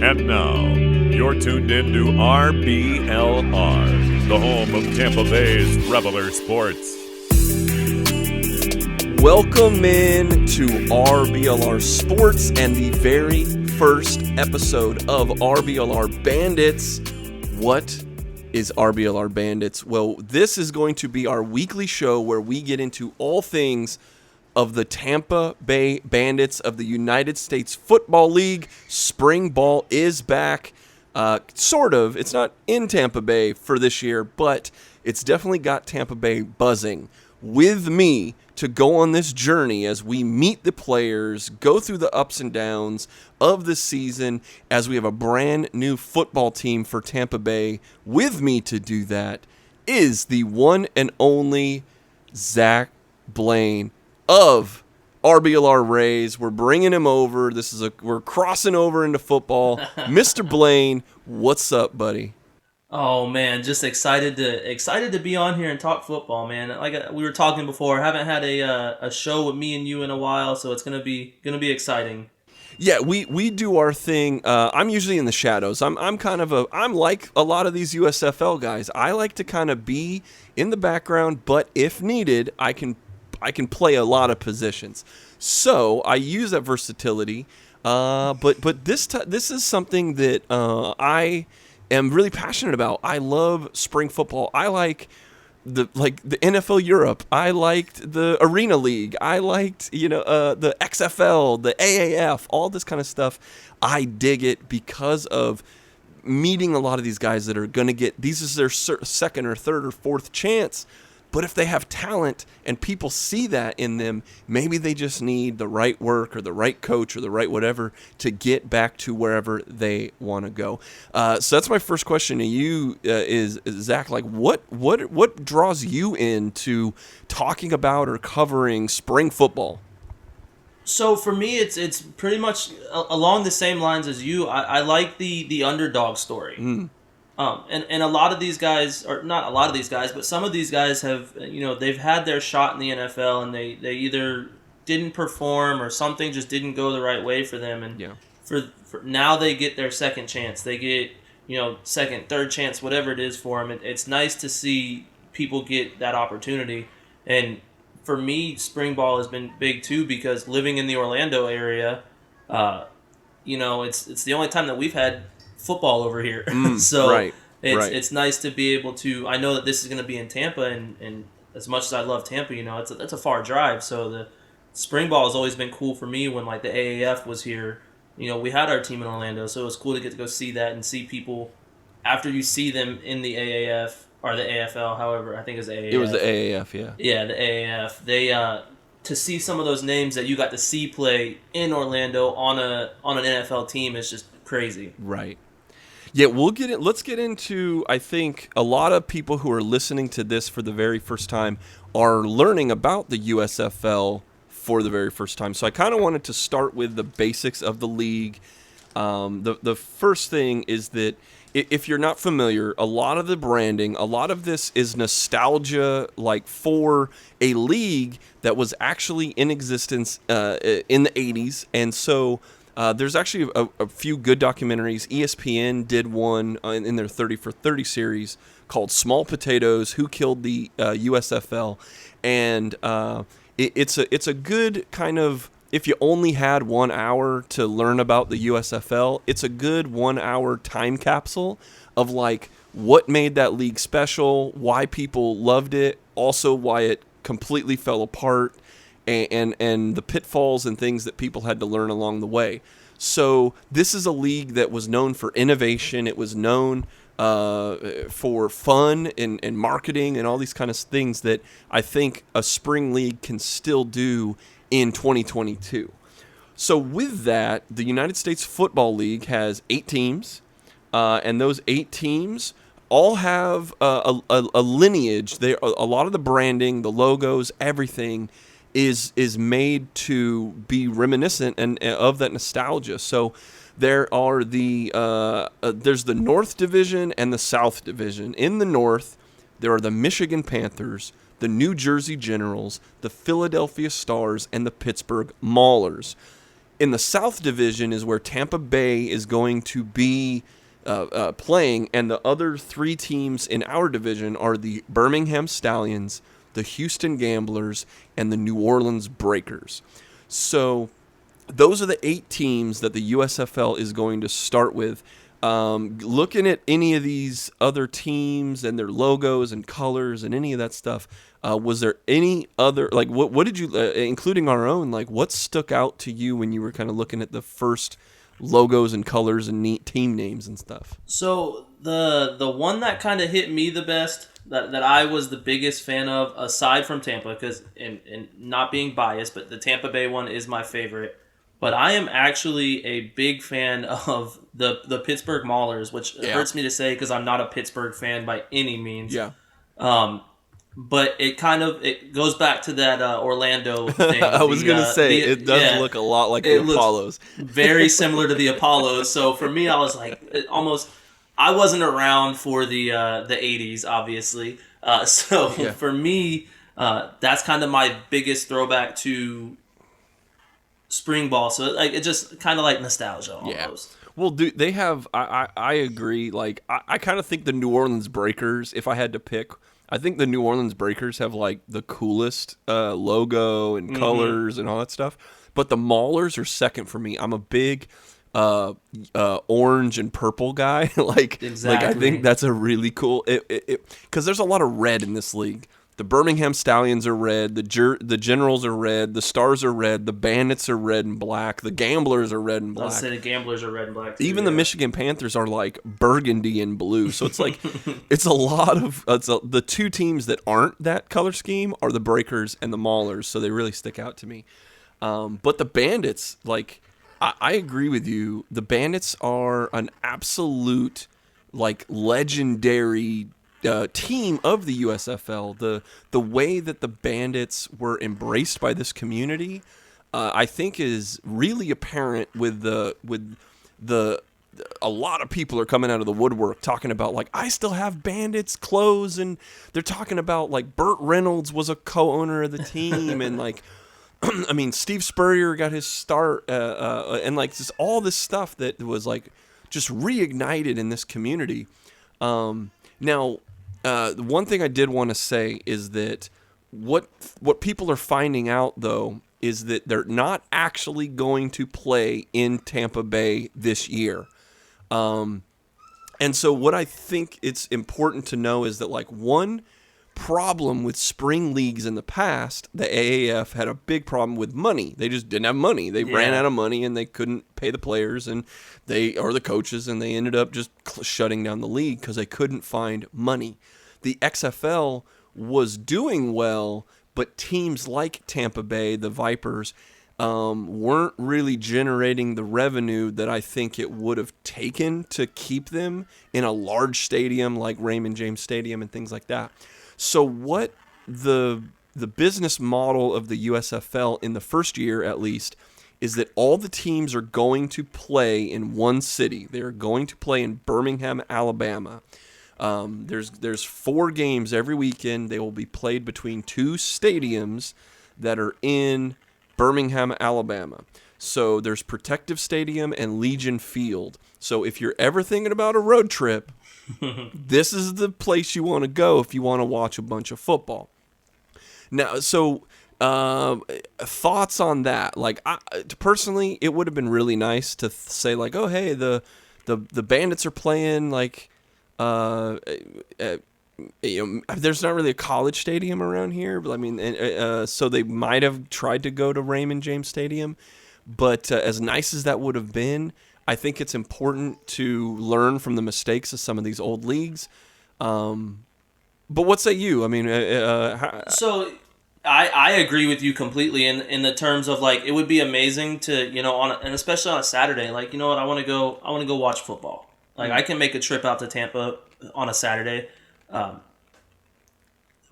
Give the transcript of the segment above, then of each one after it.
And now, you're tuned in to RBLR, the home of Tampa Bay's Reveler Sports. Welcome in to RBLR Sports and the very first episode of RBLR Bandits. What is RBLR Bandits? Well, this is going to be our weekly show where we get into all things of the Tampa Bay Bandits of the United States Football League. Spring ball is back. Sort of. It's not in Tampa Bay for this year, but it's definitely got Tampa Bay buzzing. With me to go on this journey as we meet the players, go through the ups and downs of the season as we have a brand new football team for Tampa Bay. With me to do that is the one and only Zack Blaine of RBLR Rays. We're bringing him over. We're crossing over into football. Mr. Blaine, what's up, buddy? Oh man, just excited to be on here and talk football, man. Like we were talking before, I haven't had a show with me and you in a while, so it's gonna be exciting. Yeah, we do our thing. I'm usually in the shadows. I'm like a lot of these USFL guys. I like to kind of be in the background, but if needed, I can play a lot of positions. So I use that versatility. But this is something that I am really passionate about. I love spring football. I like the NFL Europe. I liked the Arena League. I liked the XFL, the AAF, all this kind of stuff. I dig it because of meeting a lot of these guys that are going to get these is their second or third or fourth chance. But if they have talent and people see that in them, maybe they just need the right work or the right coach or the right whatever to get back to wherever they want to go. So that's my first question to you is Zach, like what draws you into talking about or covering spring football? So for me, it's pretty much along the same lines as you. I like the underdog story. And a lot of these guys, or not a lot of these guys, but some of these guys have, they've had their shot in the NFL and they either didn't perform or something just didn't go the right way for them. And for now they get their second chance. They get, second, third chance, whatever it is for them. It's nice to see people get that opportunity. And for me, spring ball has been big too because living in the Orlando area, it's the only time that we've had football over here. So it's nice to be able to, I know that this is going to be in Tampa and as much as I love Tampa, it's a far drive. So the spring ball has always been cool for me when like the AAF was here. We had our team in Orlando, so it was cool to get to go see that and see people after you see them in the AAF or the AFL, however, I think it was AAF. It was the AAF, yeah. Yeah, the AAF. They to see some of those names that you got to see play in Orlando on an NFL team is just crazy. Right. Yeah, let's get into, I think, a lot of people who are listening to this for the very first time are learning about the USFL for the very first time. So I kind of wanted to start with the basics of the league. The first thing is that if you're not familiar, a lot of the branding, a lot of this is nostalgia, like for a league that was actually in existence in the 80s. And so there's actually a few good documentaries. ESPN did one in their 30 for 30 series called Small Potatoes, Who Killed the USFL. And it's a good kind of, if you only had 1 hour to learn about the USFL, it's a good 1 hour time capsule of like what made that league special, why people loved it, also why it completely fell apart, and the pitfalls and things that people had to learn along the way. So this is a league that was known for innovation. It was known for fun and marketing and all these kind of things that I think a spring league can still do in 2022. So with that, the United States Football League has 8 teams, and those 8 teams all have a lineage. A lot of the branding, the logos, everything is made to be reminiscent and of that nostalgia. So there are there's the North Division and the South Division. In the North, there are the Michigan Panthers, the New Jersey Generals, the Philadelphia Stars, and the Pittsburgh Maulers. In the South Division is where Tampa Bay is going to be playing, and the other 3 teams in our division are the Birmingham Stallions, the Houston Gamblers, and the New Orleans Breakers. So those are the 8 teams that the USFL is going to start with. Looking at any of these other teams and their logos and colors and any of that stuff, was there any other, like, what did you, including our own, like, what stuck out to you when you were kind of looking at the first logos and colors and neat team names and stuff? So the one that kind of hit me the best, that I was the biggest fan of, aside from Tampa, because and not being biased, but the Tampa Bay one is my favorite. But I am actually a big fan of the Pittsburgh Maulers, which hurts me to say because I'm not a Pittsburgh fan by any means. Yeah. But it goes back to that Orlando thing. I was going to say, it does look a lot like the Apollos. Very similar to the Apollos. So for me, I was like, I wasn't around for the 80s, obviously. For me, that's kind of my biggest throwback to spring ball. So like it just kind of like nostalgia almost. Yeah. Well, dude, they have, I agree. Like, I kind of think the New Orleans Breakers, if I had to pick, I think the New Orleans Breakers have like the coolest logo and colors and all that stuff. But the Maulers are second for me. I'm a big orange and purple guy. Like I think that's a really cool, because there's a lot of red in this league. The Birmingham Stallions are red. The Generals are red. The Stars are red. The Bandits are red and black. The Gamblers are red and black. I'll say the Gamblers are red and black too, Even the Michigan Panthers are like burgundy and blue. So it's like it's a lot of the 2 teams that aren't that color scheme are the Breakers and the Maulers. So they really stick out to me. But the Bandits, like I agree with you. The Bandits are an absolute like legendary team of the USFL. The way that the Bandits were embraced by this community, I think, is really apparent with a lot of people are coming out of the woodwork talking about like, I still have Bandits clothes, and they're talking about like Burt Reynolds was a co-owner of the team, and like I mean, Steve Spurrier got his start, and like just all this stuff that was like just reignited in this community. Now, one thing I did want to say is that what people are finding out, though, is that they're not actually going to play in Tampa Bay this year. And so what I think it's important to know is that, like, one problem with spring leagues in the past, the AAF had a big problem with money. They just didn't have money. They ran out of money, and they couldn't pay the players or the coaches, and they ended up just shutting down the league because they couldn't find money. The XFL was doing well, but teams like Tampa Bay, the Vipers, weren't really generating the revenue that I think it would have taken to keep them in a large stadium like Raymond James Stadium and things like that. So what the business model of the USFL in the first year, at least, is that all the teams are going to play in one city. They're going to play in Birmingham, Alabama. There's 4 games every weekend. They will be played between 2 stadiums that are in Birmingham, Alabama. So there's Protective Stadium and Legion Field. So if you're ever thinking about a road trip, this is the place you want to go if you want to watch a bunch of football. Now, so thoughts on that? Like, personally, it would have been really nice to say, like, oh, hey, the Bandits are playing, like, there's not really a college stadium around here, but I mean, so they might have tried to go to Raymond James Stadium. But as nice as that would have been, I think it's important to learn from the mistakes of some of these old leagues. But what say you? I mean, so I agree with you completely in the terms of, like, it would be amazing to, and especially on a Saturday, like, you know what, I want to go watch football. Like, I can make a trip out to Tampa on a Saturday.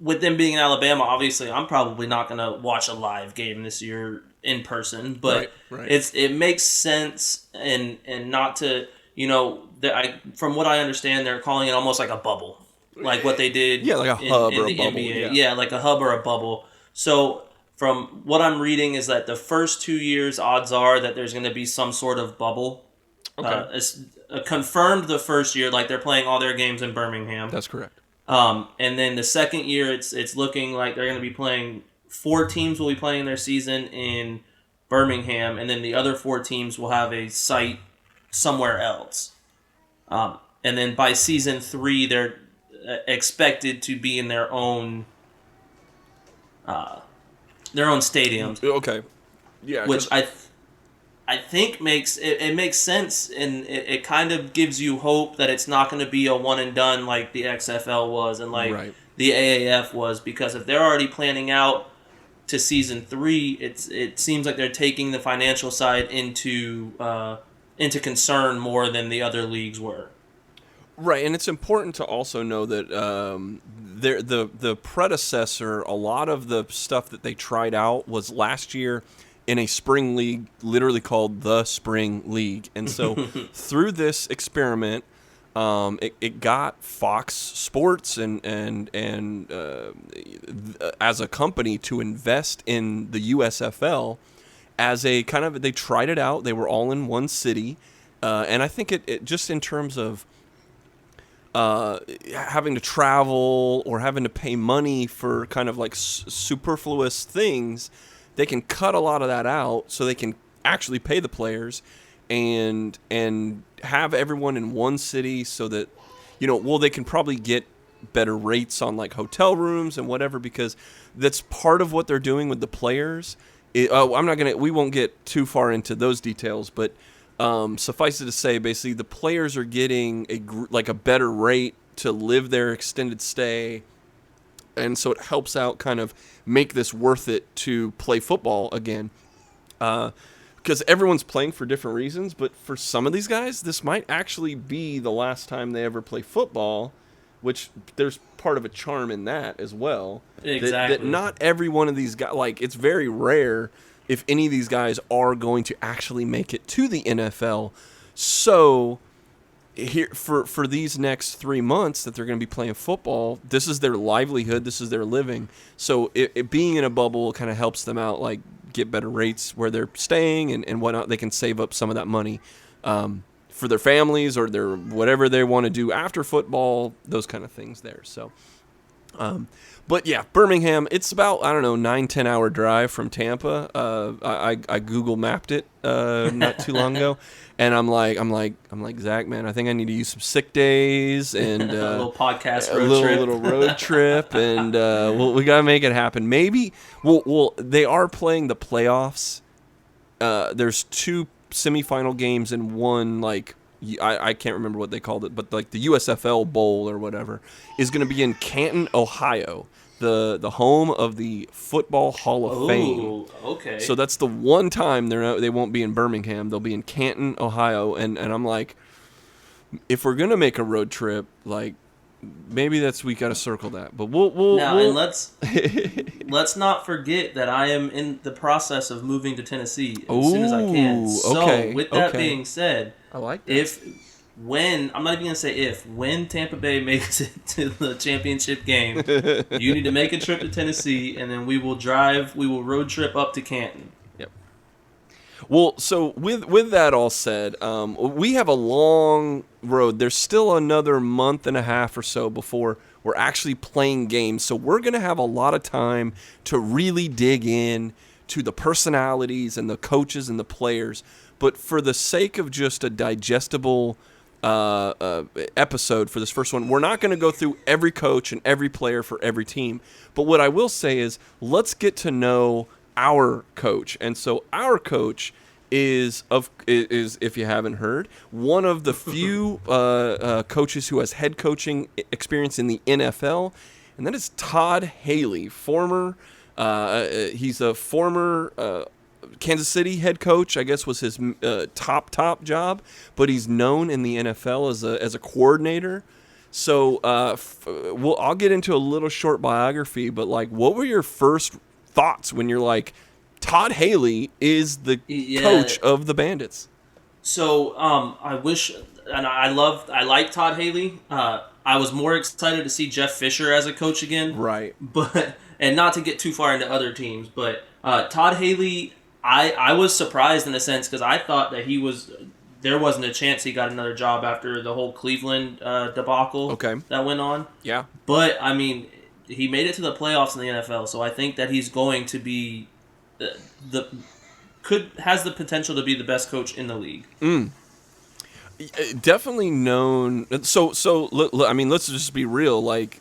With them being in Alabama, obviously, I'm probably not going to watch a live game this year in person, but right. It makes sense and not to, from what I understand, they're calling it almost like a bubble, like what they did like a hub in or a the bubble. NBA. Yeah, like a hub or a bubble. So from what I'm reading is that the first 2 years, odds are that there's going to be some sort of bubble. Okay. It's confirmed the first year, like they're playing all their games in Birmingham. That's correct. And then the second year, it's looking like they're going to be playing 4 teams will be playing their season in Birmingham, and then the other 4 teams will have a site somewhere else. And then by season 3, they're expected to be in their own stadiums. Okay. Yeah. Which I think makes sense, and it kind of gives you hope that it's not going to be a one and done like the XFL was and like the AAF was, because if they're already planning out to season 3, it seems like they're taking the financial side into concern more than the other leagues were. Right, and it's important to also know that the predecessor, a lot of the stuff that they tried out was last year in a spring league, literally called the Spring League. And so through this experiment, it got Fox Sports and as a company to invest in the USFL as a kind of, they tried it out. They were all in one city. And I think it just in terms of having to travel or having to pay money for kind of like superfluous things, they can cut a lot of that out so they can actually pay the players and have everyone in one city so that, they can probably get better rates on like hotel rooms and whatever, because that's part of what they're doing with the players. We won't get too far into those details, but suffice it to say, basically the players are getting a better rate to live their extended stay. And so it helps out kind of make this worth it to play football again. Because everyone's playing for different reasons, but for some of these guys, this might actually be the last time they ever play football, which there's part of a charm in that as well. Exactly. That not every one of these guys, like, it's very rare if any of these guys are going to actually make it to the NFL. So here for these next 3 months that they're going to be playing football, this is their livelihood, this is their living. So it being in a bubble kind of helps them out, like get better rates where they're staying and whatnot. They can save up some of that money for their families or their whatever they want to do after football, those kind of things there. So but yeah, Birmingham, it's about, 9-10 hour drive from Tampa. I Google mapped it not too long ago, and I'm like, Zach, man, I think I need to use some sick days and a little podcast little road trip, and we gotta make it happen. Maybe they are playing the playoffs. There's 2 semifinal games and one I can't remember what they called it, but like the USFL Bowl or whatever is going to be in Canton, Ohio, the home of the Football Hall of Fame. Okay. So that's the one time they won't be in Birmingham. They'll be in Canton, Ohio, and I'm like, if we're going to make a road trip, like maybe we got to circle that. But and let's not forget that I am in the process of moving to Tennessee as soon as I can. So with that being said, I like that. When Tampa Bay makes it to the championship game, you need to make a trip to Tennessee, and then we will road trip up to Canton. Yep. Well, so with that all said, we have a long road. There's still another month and a half or so before we're actually playing games. So we're going to have a lot of time to really dig in to the personalities and the coaches and the players. But for the sake of just a digestible episode for this first one, we're not going to go through every coach and every player for every team. But what I will say is, let's get to know our coach. And so our coach is if you haven't heard, one of the few coaches who has head coaching experience in the NFL, and that is Todd Haley, he's a former Kansas City head coach, I guess, was his top job, but he's known in the NFL as a coordinator. So I'll get into a little short biography, but like, what were your first thoughts when you're like, Todd Haley is the coach of the Bandits? So I wish, and I like Todd Haley. I was more excited to see Jeff Fisher as a coach again. Right. But and not to get too far into other teams, but Todd Haley, I was surprised in a sense because I thought that there wasn't a chance he got another job after the whole Cleveland debacle that went on. Yeah. But, I mean, he made it to the playoffs in the NFL, so I think that he's going to be has the potential to be the best coach in the league. Definitely known. So I mean, let's just be real. Like,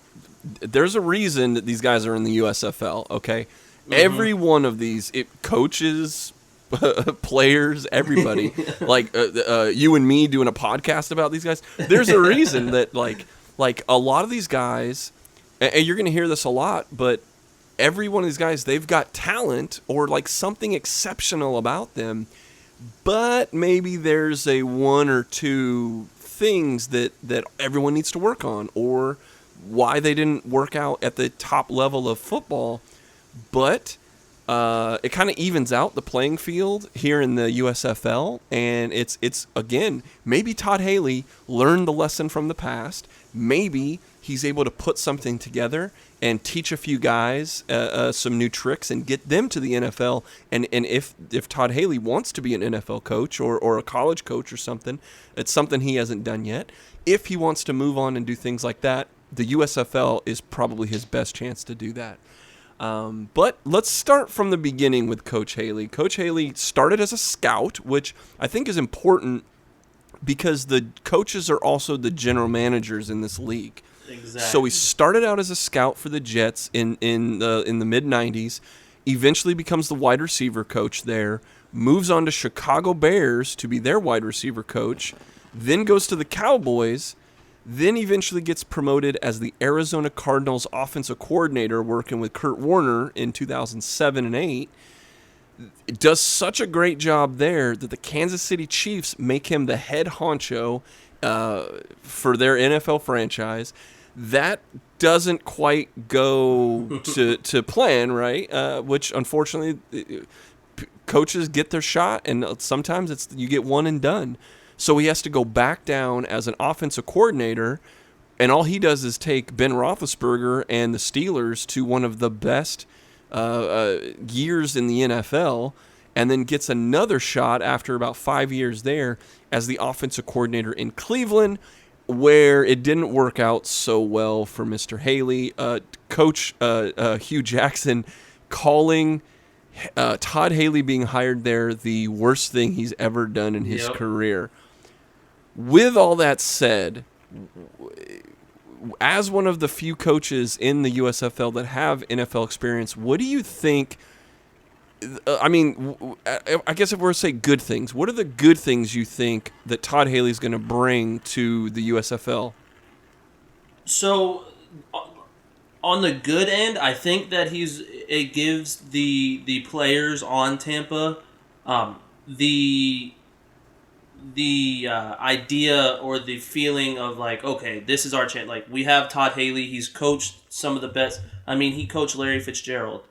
there's a reason that these guys are in the USFL. Okay, every one of these coaches, players, everybody, like you and me doing a podcast about these guys. There's a reason that like a lot of these guys, and you're gonna hear this a lot, but every one of these guys, they've got talent or like something exceptional about them, but maybe there's a one or two things that everyone needs to work on, or why they didn't work out at the top level of football. But it kind of evens out the playing field here in the USFL, and it's again, maybe Todd Haley learned the lesson from the past. Maybe he's able to put something together and teach a few guys some new tricks and get them to the NFL. And if Todd Haley wants to be an NFL coach or a college coach or something, it's something he hasn't done yet. If he wants to move on and do things like that, the USFL is probably his best chance to do that. But let's start from the beginning with Coach Haley. Coach Haley started as a scout, which I think is important because the coaches are also the general managers in this league. Exactly. So he started out as a scout for the Jets in the mid-'90s, eventually becomes the wide receiver coach there, moves on to Chicago Bears to be their wide receiver coach, then goes to the Cowboys, then eventually gets promoted as the Arizona Cardinals offensive coordinator working with Kurt Warner in 2007 and 8. It does such a great job there that the Kansas City Chiefs make him the head honcho for their NFL franchise. That doesn't quite go to plan, right? Which, unfortunately, coaches get their shot, and sometimes you get one and done. So he has to go back down as an offensive coordinator, and all he does is take Ben Roethlisberger and the Steelers to one of the best years in the NFL, and then gets another shot after about 5 years there as the offensive coordinator in Cleveland, where it didn't work out so well for Mr. Haley. Coach Hugh Jackson calling Todd Haley being hired there the worst thing he's ever done in his career. With all that said, as one of the few coaches in the USFL that have NFL experience, what do you think? I mean, I guess if we're to say good things, what are the good things you think that Todd Haley's going to bring to the USFL? So, on the good end, I think that it gives the players on Tampa the idea or the feeling of like, okay, this is our chance. Like, we have Todd Haley. He's coached some of the best. I mean, he coached Larry Fitzgerald.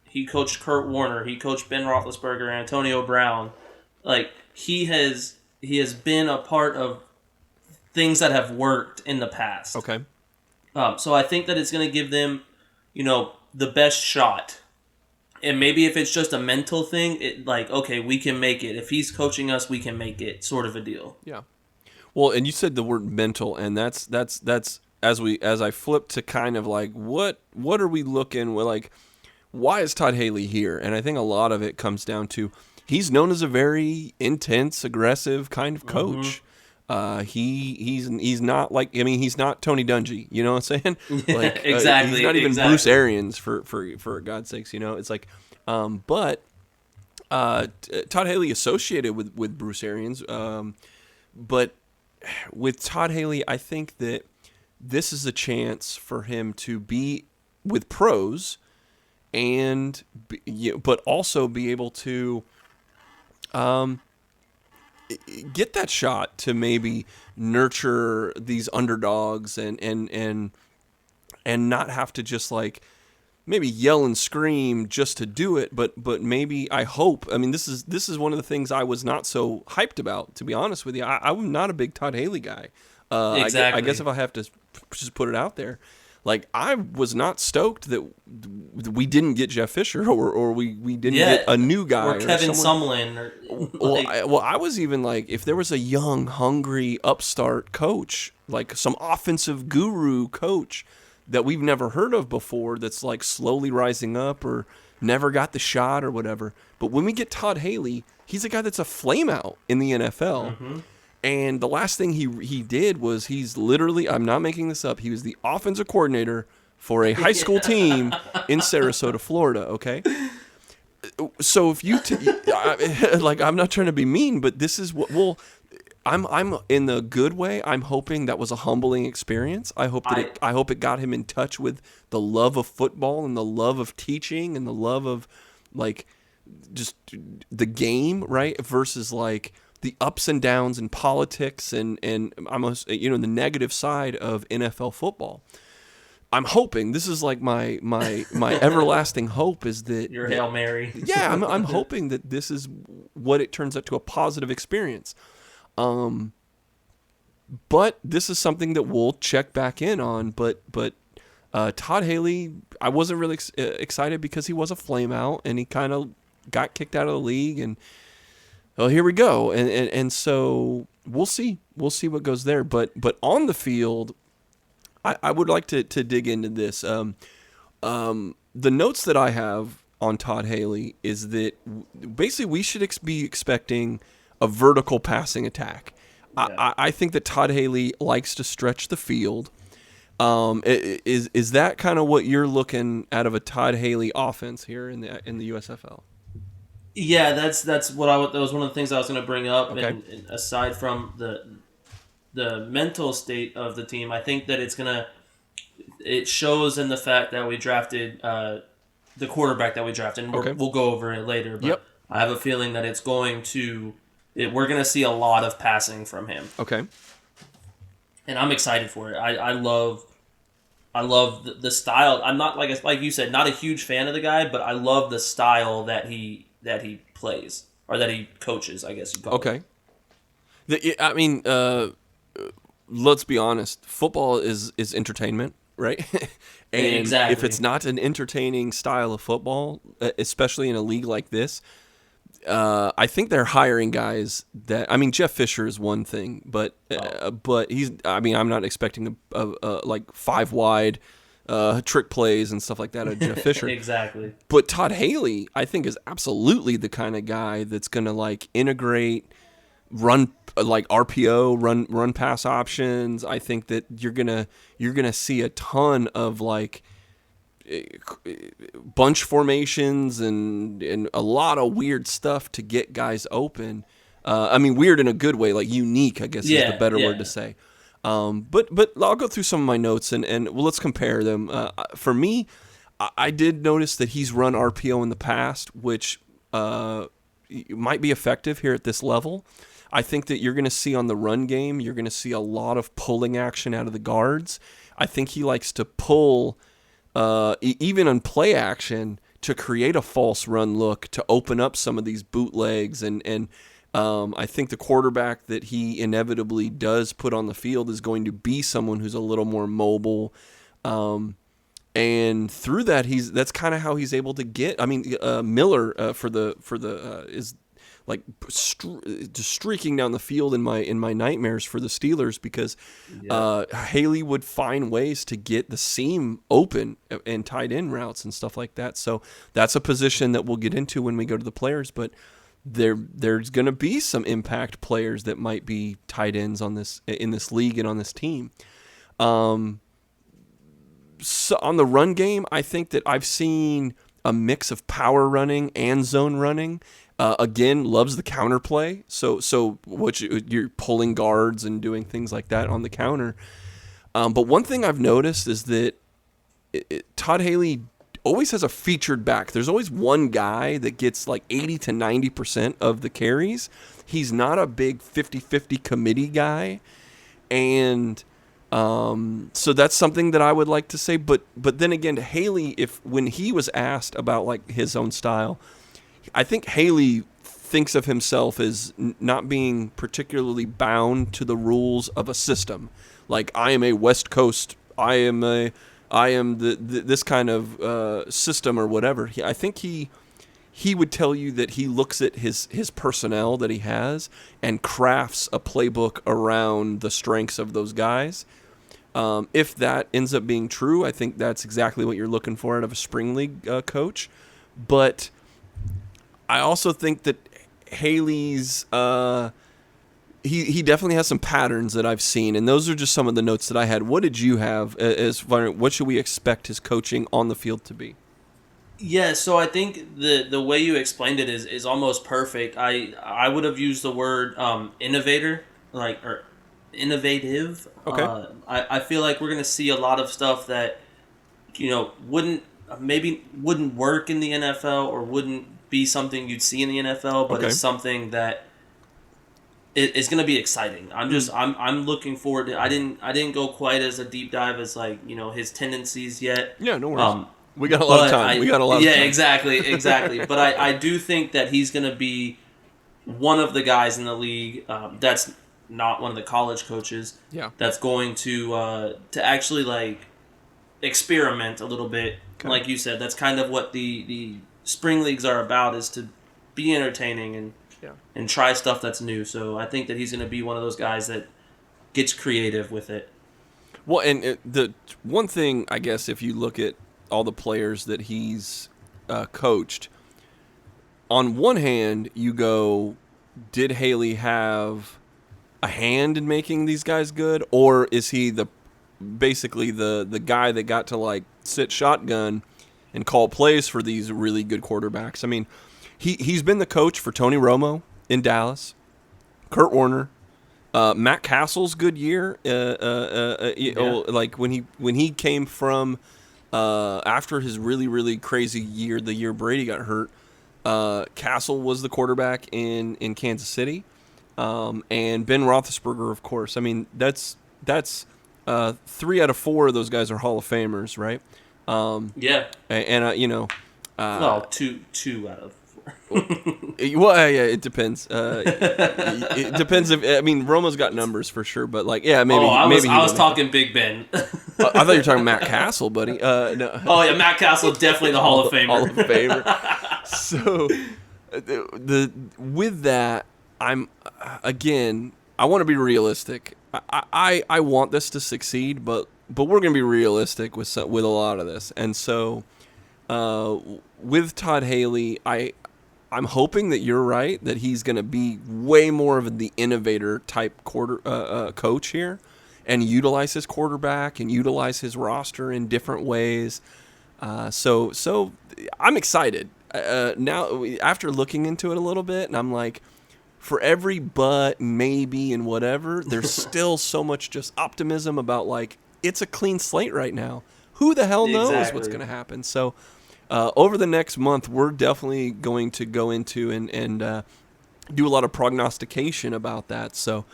He coached Kurt Warner. He coached Ben Roethlisberger, Antonio Brown. Like, he has been a part of things that have worked in the past. Okay. So I think that it's going to give them, the best shot. And maybe if it's just a mental thing, okay, we can make it. If he's coaching us, we can make it, sort of a deal. Yeah. Well, and you said the word mental, and that's as I flip to kind of like what are we looking with, like, why is Todd Haley here? And I think a lot of it comes down to he's known as a very intense, aggressive kind of coach. Mm-hmm. He's not like, I mean, he's not Tony Dungy, you know what I'm saying? Like, exactly. He's not even Bruce Arians for God's sakes, It's like, but Todd Haley associated with Bruce Arians, but with Todd Haley, I think that this is a chance for him to be with pros, and but also be able to get that shot to maybe nurture these underdogs and not have to just like maybe yell and scream just to do it, but maybe I hope. I mean, this is one of the things I was not so hyped about, to be honest with you. I'm not a big Todd Haley guy. Exactly. I guess if I have to just put it out there, Like, I was not stoked that we didn't get Jeff Fisher or we didn't get a new guy. Or Kevin Sumlin. Well, I was even like, if there was a young, hungry, upstart coach, like some offensive guru coach that we've never heard of before that's like slowly rising up or never got the shot or whatever. But when we get Todd Haley, he's a guy that's a flameout in the NFL. Mm-hmm. And the last thing he did was he's literally, I'm not making this up, he was the offensive coordinator for a high school team in Sarasota, Florida, okay? So if you, like, I'm not trying to be mean, but this is what, well, I'm in the good way. I'm hoping that was a humbling experience. I hope that I hope it got him in touch with the love of football and the love of teaching and the love of, like, just the game, right? Versus, like, the ups and downs in politics and almost, the negative side of NFL football. I'm hoping, this is like my everlasting hope is that... Your Hail Mary. Yeah, I'm hoping that this is what it turns out to a positive experience. But this is something that we'll check back in on. But Todd Haley, I wasn't really excited because he was a flameout and he kind of got kicked out of the league and... Well, here we go, and so we'll see what goes there. But on the field, I would like to dig into this. The notes that I have on Todd Haley is that basically we should be expecting a vertical passing attack. Yeah. I think that Todd Haley likes to stretch the field. Is that kind of what you're looking out of a Todd Haley offense here in the USFL? Yeah, that was one of the things I was going to bring up. Okay. And aside from the mental state of the team, I think that it shows in the fact that we drafted the quarterback that we drafted, and we'll go over it later. But yep. I have a feeling that we're going to see a lot of passing from him. Okay. And I'm excited for it. I love the style. I'm not, like you said, not a huge fan of the guy, but I love the style that he plays, or that he coaches, I guess you call it. Okay. Let's be honest. Football is entertainment, right? And exactly. If it's not an entertaining style of football, especially in a league like this, I think they're hiring guys that... Jeff Fisher is one thing, but he's... I'm not expecting a like 5 wide... trick plays and stuff like that of Jeff Fisher. Exactly. But Todd Haley, I think, is absolutely the kind of guy that's going to like integrate, run like RPO, run pass options. I think that you're gonna see a ton of like bunch formations and a lot of weird stuff to get guys open. Weird in a good way, like unique, I guess is the better word to say. But I'll go through some of my notes and let's compare them. For me, I did notice that he's run RPO in the past, which might be effective here at this level. I think that you're going to see on the run game, you're going to see a lot of pulling action out of the guards. I think he likes to pull, even on play action, to create a false run look, to open up some of these bootlegs and I think the quarterback that he inevitably does put on the field is going to be someone who's a little more mobile, and through that that's kind of how he's able to get. Miller is like just streaking down the field in my nightmares for the Steelers because Haley would find ways to get the seam open and tight end routes and stuff like that. So that's a position that we'll get into when we go to the players, but. There's going to be some impact players that might be tight ends in this league and on this team. So on the run game, I think that I've seen a mix of power running and zone running. Again, loves the counter play. So what you're pulling guards and doing things like that on the counter. But one thing I've noticed is that Todd Haley always has a featured back. There's always one guy that gets like 80 to 90% of the carries. He's not a big 50-50 committee guy. And so that's something that I would like to say. But then again, Haley, when he was asked about like his own style, I think Haley thinks of himself as not being particularly bound to the rules of a system. Like, I am a West Coast, I am a I am this kind of system or whatever. I think he would tell you that he looks at his personnel that he has and crafts a playbook around the strengths of those guys. If that ends up being true, I think that's exactly what you're looking for out of a spring league coach. But I also think that Haley's he definitely has some patterns that I've seen, and those are just some of the notes that I had. What did you have as far as what should we expect his coaching on the field to be? Yeah, so I think the way you explained it is almost perfect. I would have used the word innovator, or innovative. Okay. I feel like we're going to see a lot of stuff that wouldn't work in the NFL or wouldn't be something you'd see in the NFL, but it's something that it's going to be exciting. I'm looking forward to. I didn't go quite as a deep dive as his tendencies yet. Yeah, no worries. We got a lot of time. Yeah, exactly. But I do think that he's going to be one of the guys in the league that's not one of the college coaches. Yeah. That's going to actually experiment a little bit. Okay. Like you said, that's kind of what the spring leagues are about, is to be entertaining and try stuff that's new. So I think that he's going to be one of those guys that gets creative with it. Well, and the one thing, I guess, if you look at all the players that he's coached, on one hand, you go, did Haley have a hand in making these guys good, or is he basically the guy that got to sit shotgun and call plays for these really good quarterbacks? I mean, he's been the coach for Tony Romo in Dallas, Kurt Warner, Matt Castle's good year. When he came from after his really, really crazy year, the year Brady got hurt, Castle was the quarterback in Kansas City, and Ben Roethlisberger, of course. I mean, that's 3 out of 4 of those guys are Hall of Famers, right? Yeah. Well, 2 out of 4. Well, yeah, it depends. It depends Romo's got numbers for sure, but maybe. I was talking Big Ben. I thought you were talking Matt Castle, buddy. No. Oh yeah, Matt Castle, definitely the Hall of Famer. Hall of Famer. So, with that, I want to be realistic. I want this to succeed, but we're going to be realistic with a lot of this, and so with Todd Haley, I'm hoping that you're right, that he's going to be way more of the innovator type coach here, and utilize his quarterback and utilize his roster in different ways. So I'm excited now after looking into it a little bit, and I'm like, for every but, maybe, and whatever, there's still so much just optimism about it's a clean slate right now. Who the hell knows what's going to happen? So. Over the next month, we're definitely going to go into and do a lot of prognostication about that. So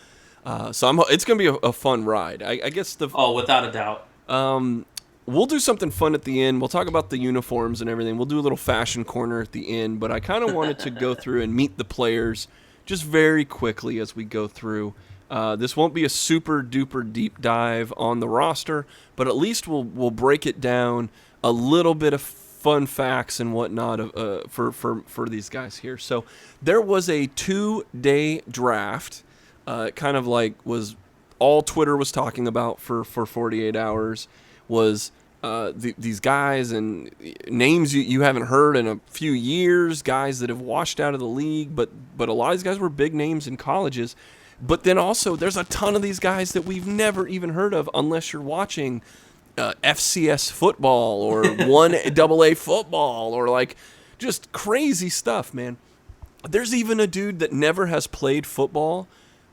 it's going to be a fun ride. I guess without a doubt. We'll do something fun at the end. We'll talk about the uniforms and everything. We'll do a little fashion corner at the end. But I kind of wanted to go through and meet the players just very quickly as we go through. This won't be a super duper deep dive on the roster, but at least we'll break it down, a little bit of fun facts and whatnot for these guys here. So there was a 2-day draft, kind of was all Twitter was talking about for 48 hours was these guys and names you haven't heard in a few years, guys that have washed out of the league, but a lot of these guys were big names in colleges. But then also there's a ton of these guys that we've never even heard of unless you're watching FCS football or 1AA football or just crazy stuff, man. There's even a dude that never has played football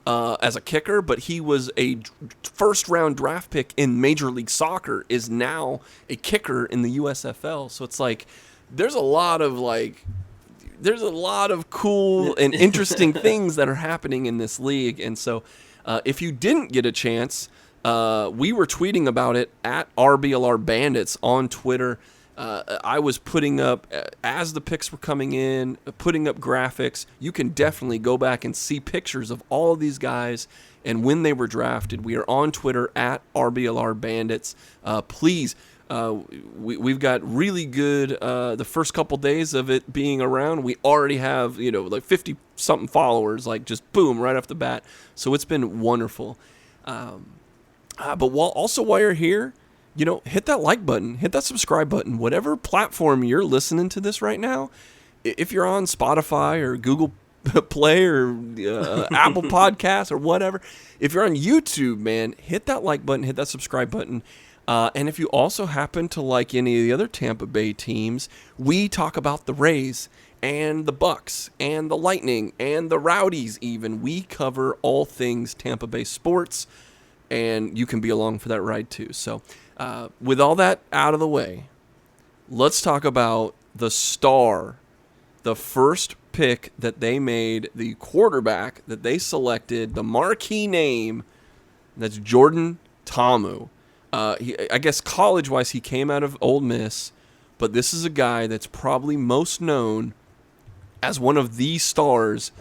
as a kicker, but he was a first-round draft pick in Major League Soccer, is now a kicker in the USFL. So it's there's a lot of cool and interesting things that are happening in this league. And so if you didn't get a chance, we were tweeting about it at RBLR Bandits on Twitter. I was putting up, as the picks were coming in, putting up graphics. You can definitely go back and see pictures of all of these guys and when they were drafted. We are on Twitter at RBLR Bandits. Please We've got really good, the first couple days of it being around, we already have, like 50-something followers, like just boom, right off the bat. So it's been wonderful. But while you're here, hit that like button, hit that subscribe button, whatever platform you're listening to this right now. If you're on Spotify or Google Play or Apple Podcasts or whatever, if you're on YouTube, man, hit that like button, hit that subscribe button. And if you also happen to like any of the other Tampa Bay teams, we talk about the Rays and the Bucks and the Lightning and the Rowdies even. We cover all things Tampa Bay sports, and you can be along for that ride too. So with all that out of the way, let's talk about the star, the first pick that they made, the quarterback that they selected, the marquee name, that's Jordan Tamu. I guess college-wise, he came out of Ole Miss, but this is a guy that's probably most known as one of the stars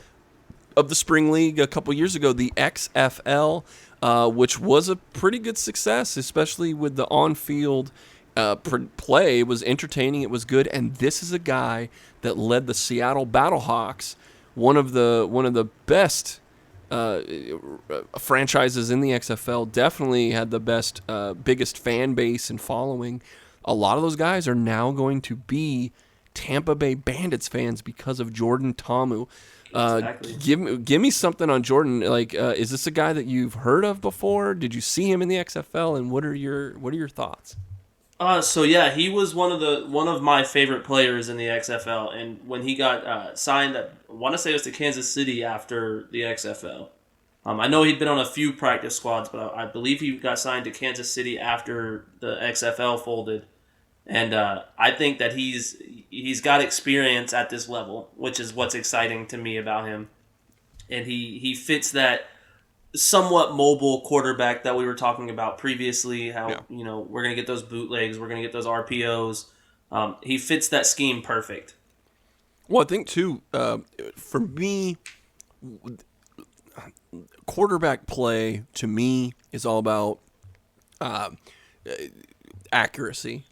of the Spring League a couple years ago, the XFL, which was a pretty good success, especially with the on-field play. It was entertaining, it was good, and this is a guy that led the Seattle Battlehawks, one of the best franchises in the XFL, definitely had the best, biggest fan base and following. A lot of those guys are now going to be Tampa Bay Bandits fans because of Jordan Tamu. Exactly. Give me something on Jordan. Like, is this a guy that you've heard of before? Did you see him in the XFL? And what are your thoughts? So yeah, he was one of my favorite players in the XFL, and when he got signed, I want to say it was to Kansas City after the XFL. I know he'd been on a few practice squads, but I believe he got signed to Kansas City after the XFL folded, and I think that he's got experience at this level, which is what's exciting to me about him, and he fits that somewhat mobile quarterback that we were talking about previously, how we're going to get those bootlegs, we're going to get those RPOs. He fits that scheme perfect. Well, I think too, for me, quarterback play to me is all about accuracy.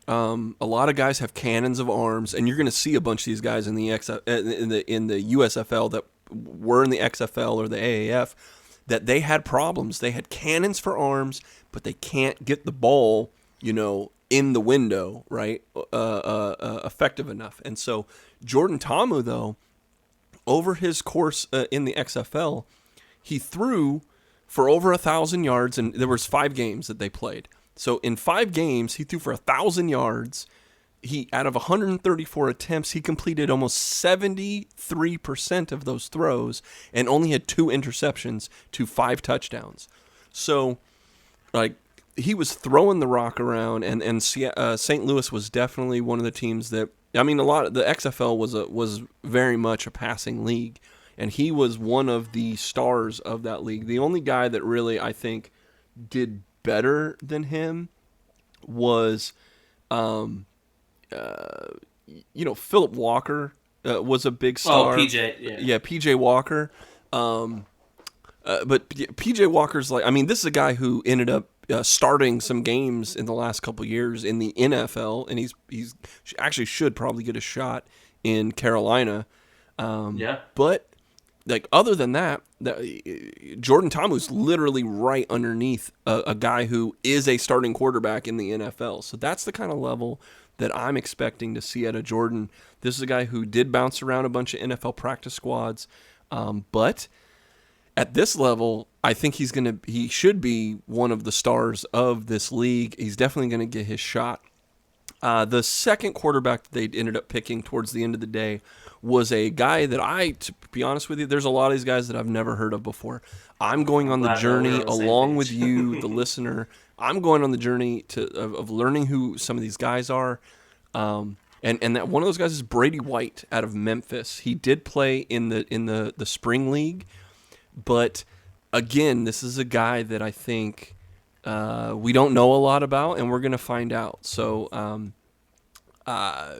A lot of guys have cannons of arms, and you're going to see a bunch of these guys in the USFL that were in the XFL or the AAF, that they had problems. They had cannons for arms, but they can't get the ball, in the window, right? Effective enough. And so Jordan Tamu, though, over his course in the XFL, he threw for over 1,000 yards, and there was 5 games that they played. So in 5 games, he threw for 1,000 yards. He, out of 134 attempts, he completed almost 73% of those throws and only had 2 interceptions to 5 touchdowns. So, he was throwing the rock around, and St. Louis was definitely one of the teams that, the XFL was very much a passing league, and he was one of the stars of that league. The only guy that really, I think, did better than him was Philip Walker was a big star. Oh, PJ, yeah. Yeah, PJ Walker. But PJ Walker's this is a guy who ended up starting some games in the last couple years in the NFL, and he's actually should probably get a shot in Carolina. But other than that, Jordan Tamu's literally right underneath a guy who is a starting quarterback in the NFL. So that's the kind of level that I'm expecting to see out of Jordan. This is a guy who did bounce around a bunch of NFL practice squads, but at this level, I think he should be one of the stars of this league. He's definitely going to get his shot. The second quarterback that they ended up picking towards the end of the day was a guy that to be honest with you, there's a lot of these guys that I've never heard of before. I'm going on the journey along with you, the listener. I'm going on the journey of learning who some of these guys are. And that one of those guys is Brady White out of Memphis. He did play in the spring league, but again, this is a guy that I think we don't know a lot about, and we're going to find out. So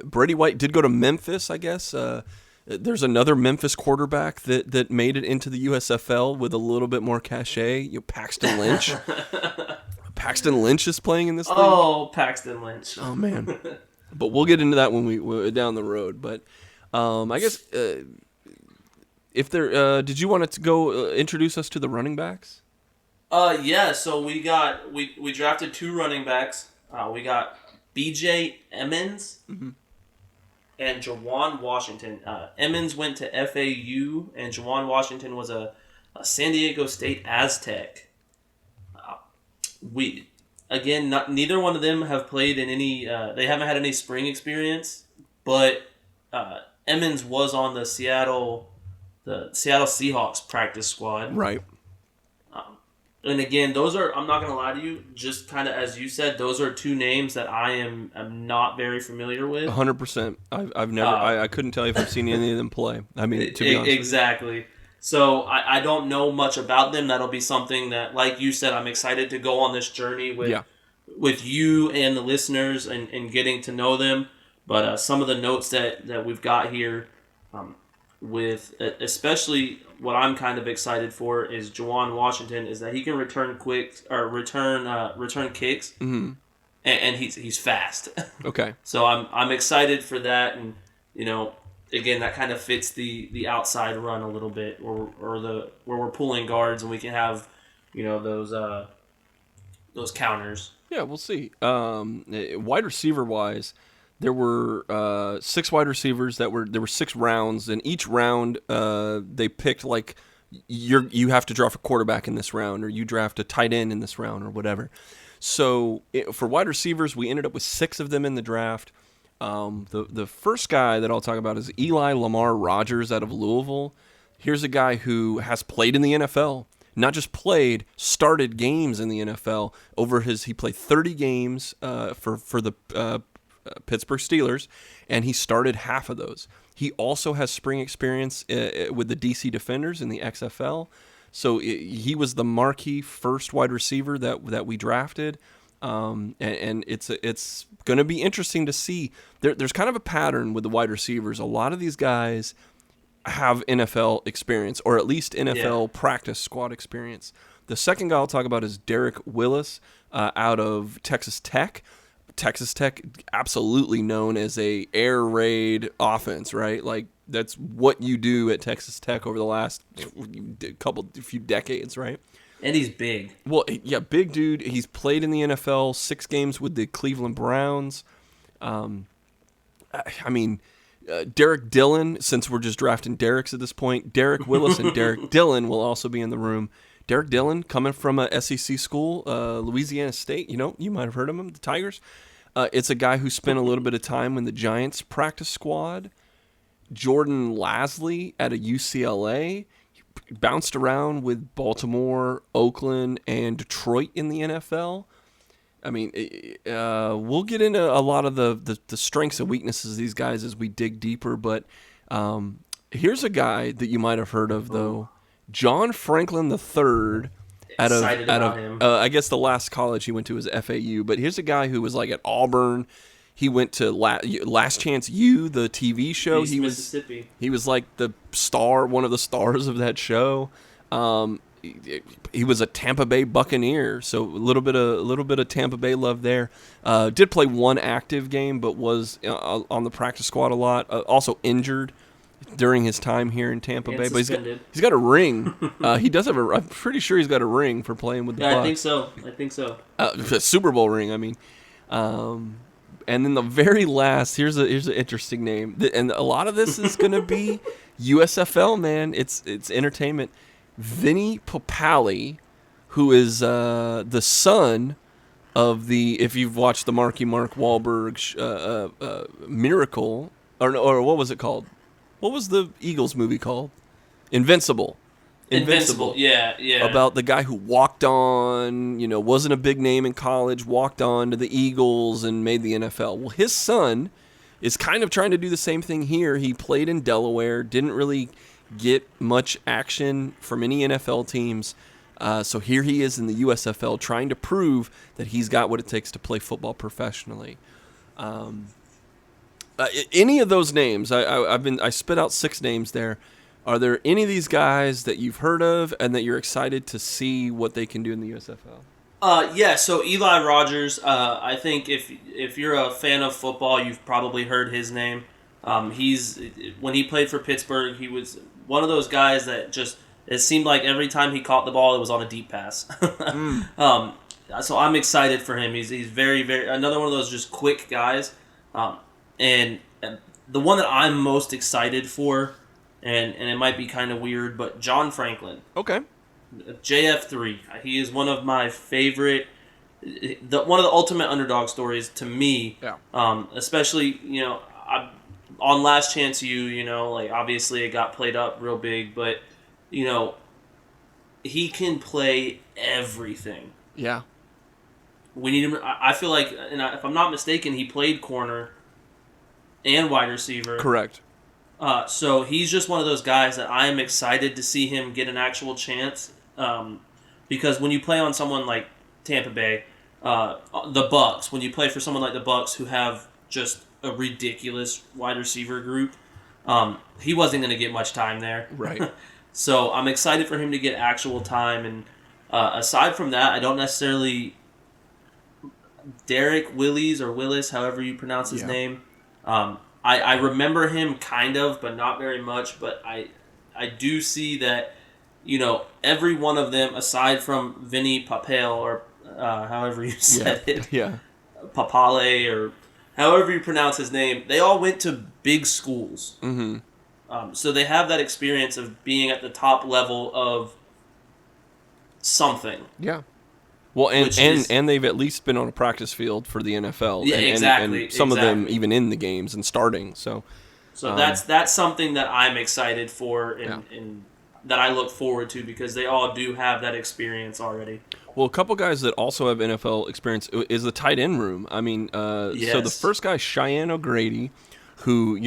Brady White did go to Memphis, I guess. There's another Memphis quarterback that made it into the USFL with a little bit more cachet. Paxton Lynch. Paxton Lynch is playing in this league. Oh, Paxton Lynch. Oh man. But we'll get into that when we're down the road. But I guess if there, did you want to go introduce us to the running backs? Yeah. So we drafted 2 running backs. We got B.J. Emmons and Jawan Washington. Emmons went to FAU, and Jawan Washington was a San Diego State Aztec. Neither one of them have played in any. They haven't had any spring experience, but Emmons was on the Seattle Seahawks practice squad. Right. And again, those are, I'm not going to lie to you, just kind of as you said, those are 2 names that I am not very familiar with. 100%. I've never, I couldn't tell you if I've seen any of them play. I mean, to be honest. Exactly. So I don't know much about them. That'll be something that, like you said, I'm excited to go on this journey with you and the listeners and getting to know them. But some of the notes that we've got here, with especially what I'm kind of excited for is Jawan Washington, is that he can return kicks, Mm-hmm. and he's fast. Okay. So I'm excited for that, and again, that kind of fits the outside run a little bit, or where we're pulling guards and we can have those counters. Yeah, we'll see. Wide receiver wise, there were 6 wide receivers there were 6 rounds, and each round they picked like you have to draft a quarterback in this round, or you draft a tight end in this round, or whatever. So for wide receivers, we ended up with 6 of them in the draft. The first guy that I'll talk about is Eli Lamar Rogers out of Louisville. Here's a guy who has played in the NFL. Not just played, started games in the NFL. He played 30 games for the Pittsburgh Steelers, and he started half of those. He also has spring experience with the DC Defenders in the XFL. So he was the marquee first wide receiver that we drafted. And it's going to be interesting to see. There's kind of a pattern with the wide receivers. A lot of these guys have NFL experience, or at least NFL practice squad experience. The second guy I'll talk about is Derek Willis out of Texas Tech. Texas Tech, absolutely known as a air raid offense, right? Like that's what you do at Texas Tech over the last few decades, right? And he's big. Well, yeah, big dude. He's played in the NFL, 6 games with the Cleveland Browns. Derek Dillon, since we're just drafting Dereks at this point, Derek Willis and Derek Dillon will also be in the room. Derek Dillon, coming from a SEC school, Louisiana State, you might have heard of him, the Tigers. It's a guy who spent a little bit of time in the Giants practice squad. Jordan Lasley at a UCLA, bounced around with Baltimore, Oakland, and Detroit in the NFL. I mean, we'll get into a lot of the strengths and weaknesses of these guys as we dig deeper, but here's a guy that you might have heard of, though. John Franklin III out of I guess the last college he went to was FAU, but here's a guy who was like at Auburn. He went to Last Chance U, the TV show. East Mississippi. He was like the star, one of the stars of that show. He was a Tampa Bay Buccaneer, so a little bit of Tampa Bay love there. Did play 1 active game, but was on the practice squad a lot. Also injured during his time here in Tampa Bay, but he's got a ring. He does have I'm pretty sure he's got a ring for playing with the Bucs. I think so. A Super Bowl ring, I mean. And then the very last, here's an interesting name, and a lot of this is going to be USFL, man. It's entertainment. Vinnie Papali, who is the son of if you've watched the Mark Wahlberg Miracle, or what was it called? What was the Eagles movie called? Invincible. Yeah. About the guy who walked on, wasn't a big name in college, walked on to the Eagles and made the NFL. Well, his son is kind of trying to do the same thing here. He played in Delaware, didn't really get much action from any NFL teams. So here he is in the USFL trying to prove that he's got what it takes to play football professionally. Any of those names, I spit out 6 names there. Are there any of these guys that you've heard of and that you're excited to see what they can do in the USFL? Yeah, so Eli Rogers, I think if you're a fan of football, you've probably heard his name. When he played for Pittsburgh, he was one of those guys that just, it seemed like every time he caught the ball, it was on a deep pass. So I'm excited for him. He's very, very, another one of those just quick guys. And the one that I'm most excited for, and it might be kind of weird, but John Franklin. Okay. JF3. He is one of my favorite, one of the ultimate underdog stories to me. Yeah. Especially, on Last Chance U, like obviously it got played up real big, but, he can play everything. Yeah. We need him. I feel like, if I'm not mistaken, he played corner and wide receiver. Correct. So he's just one of those guys that I am excited to see him get an actual chance. Because when you play on someone like Tampa Bay, the Bucks, when you play for someone like the Bucks who have just a ridiculous wide receiver group, he wasn't going to get much time there. Right. So I'm excited for him to get actual time. And aside from that, I don't necessarily... Derek Willis, however you pronounce his name. I remember him kind of, but not very much. But I do see that, every one of them, aside from Vinnie Papali, or however you said it, Papali, or however you pronounce his name, they all went to big schools. Mm-hmm. So they have that experience of being at the top level of something. Yeah. Well, and they've at least been on a practice field for the NFL. Yeah, exactly. And some of them even in the games and starting. So that's something that I'm excited for and that I look forward to, because they all do have that experience already. Well, a couple guys that also have NFL experience is the tight end room. I mean, so the first guy, Cheyenne O'Grady, who,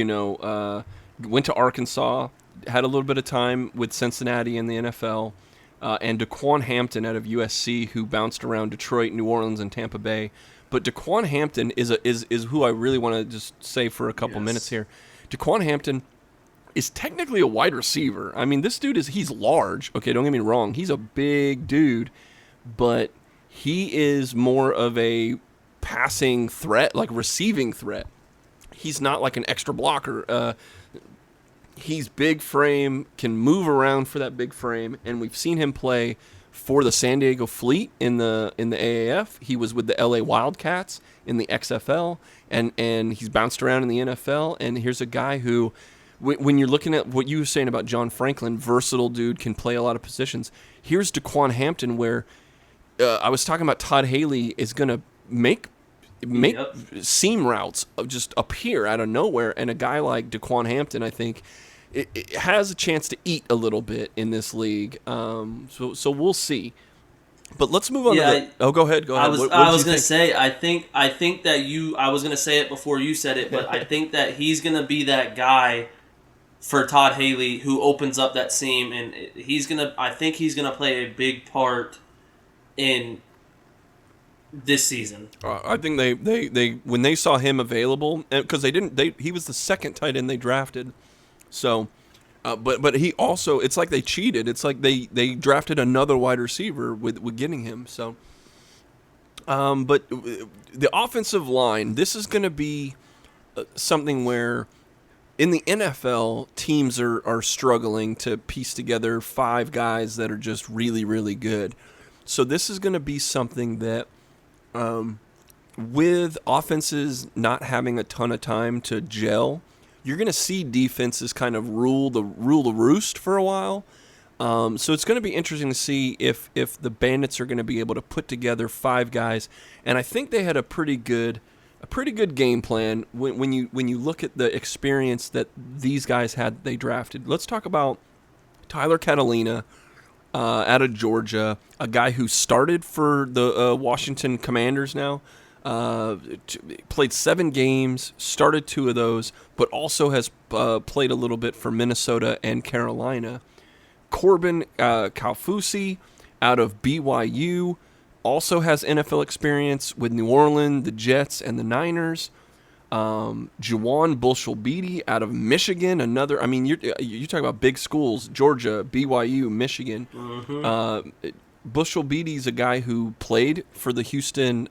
went to Arkansas, had a little bit of time with Cincinnati in the NFL. And DeQuan Hampton out of USC, who bounced around Detroit, New Orleans, and Tampa Bay. But DeQuan Hampton is who I really want to just say for a couple minutes here. DeQuan Hampton is technically a wide receiver. I mean, this dude he's large. Okay, don't get me wrong. He's a big dude, but he is more of a passing threat, like receiving threat. He's not like an extra blocker. He's big frame, can move around for that big frame, and we've seen him play for the San Diego Fleet in the AAF. He was with the LA Wildcats in the XFL, and he's bounced around in the NFL. And here's a guy who, when you're looking at what you were saying about John Franklin, versatile dude, can play a lot of positions. Here's DeQuan Hampton, where I was talking about Todd Haley is going to make seam routes just appear out of nowhere, and a guy like DeQuan Hampton, I think, it has a chance to eat a little bit in this league. So we'll see. But let's move on to the... Oh, go ahead. I was going to say, I think that I was going to say it before you said it, but I think that he's going to be that guy for Todd Haley who opens up that seam, and I think he's going to play a big part in this season. I think they when they saw him available, because he was the second tight end they drafted. So, but he also, it's like they cheated. It's like they drafted another wide receiver with getting him. So, but the offensive line, this is going to be something where in the NFL, teams are struggling to piece together 5 guys that are just really, really good. So this is going to be something that, with offenses not having a ton of time to gel, you're going to see defenses kind of rule the roost for a while. So it's going to be interesting to see if the Bandits are going to be able to put together 5 guys. And I think they had a pretty good game plan when you look at the experience that these guys had they drafted. Let's talk about Tyler Catalina out of Georgia, a guy who started for the Washington Commanders now. Played 7 games, started 2 of those, but also has played a little bit for Minnesota and Carolina. Corbin Kaufusi out of BYU also has NFL experience with New Orleans, the Jets, and the Niners. Juwan Bulshelbeedy out of Michigan, another. I mean, you talk about big schools: Georgia, BYU, Michigan. Mm-hmm. Bushel Beatty's a guy who played for the Houston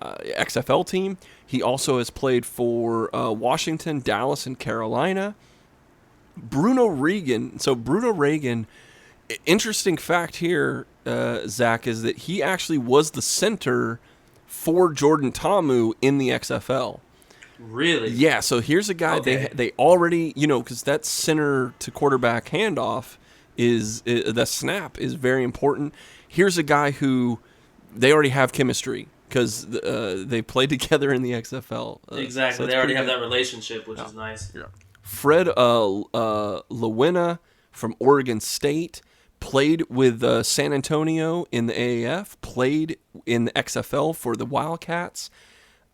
XFL team. He also has played for Washington, Dallas, and Carolina. Bruno Regan. So Bruno Regan, interesting fact here, Zach, is that he actually was the center for Jordan Tamu in the XFL. Really? Yeah, so here's a guy they already, because that center to quarterback handoff is the snap is very important. Here's a guy who they already have chemistry because they played together in the XFL. Exactly, so they already have that relationship, which is nice. Yeah. Fred Lewina from Oregon State played with San Antonio in the AAF, played in the XFL for the Wildcats,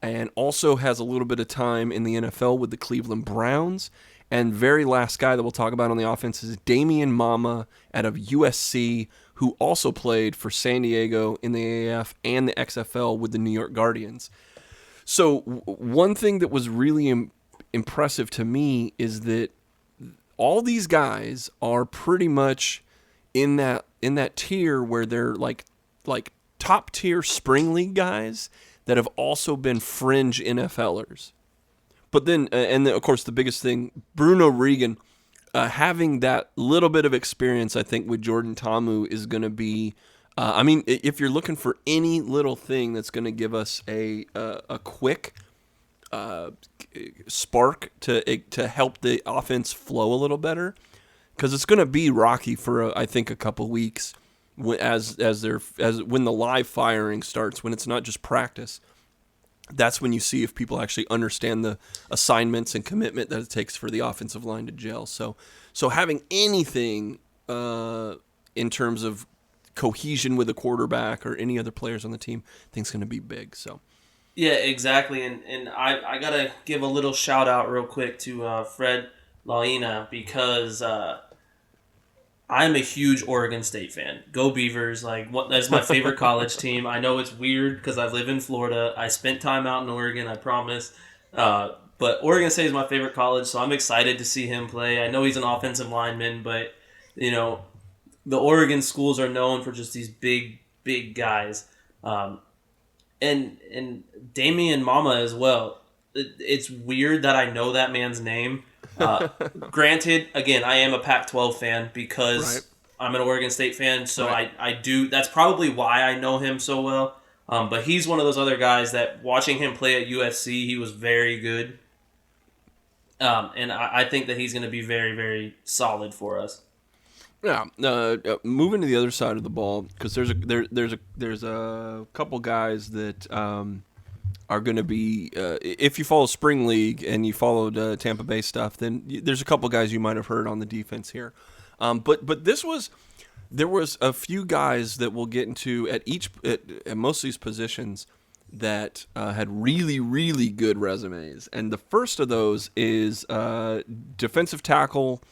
and also has a little bit of time in the NFL with the Cleveland Browns. And very last guy that we'll talk about on the offense is Damian Mama out of USC, who also played for San Diego in the AAF and the XFL with the New York Guardians. So one thing that was really impressive to me is that all these guys are pretty much in that tier where they're like top tier spring league guys that have also been fringe NFLers. But then, of course, the biggest thing, Bruno Regan, having that little bit of experience, I think, with Jordan Tamu is going to be. If you're looking for any little thing that's going to give us a quick spark to help the offense flow a little better, because it's going to be rocky for I think a couple weeks when the live firing starts, when it's not just practice. That's when you see if people actually understand the assignments and commitment that it takes for the offensive line to gel. So having anything in terms of cohesion with a quarterback or any other players on the team, I think is going to be big. So. Yeah, exactly. And I got to give a little shout out real quick to Fred Laina because I'm a huge Oregon State fan. Go Beavers! That's my favorite college team. I know it's weird because I live in Florida. I spent time out in Oregon, I promise. But Oregon State is my favorite college, so I'm excited to see him play. I know he's an offensive lineman, but the Oregon schools are known for just these big, big guys. And Damian Mama as well. It's weird that I know that man's name. Granted, again, I am a Pac-12 fan because I'm an Oregon State fan, so I do. That's probably why I know him so well. But he's one of those other guys that watching him play at USC, he was very good. And I think that he's going to be very, very solid for us. Yeah. Moving to the other side of the ball, because there's a couple guys that are going to be, if you follow Spring League and you followed Tampa Bay stuff, then there's a couple guys you might have heard on the defense here. But there was a few guys that we'll get into at most of these positions that had really, really good resumes. And the first of those is defensive tackle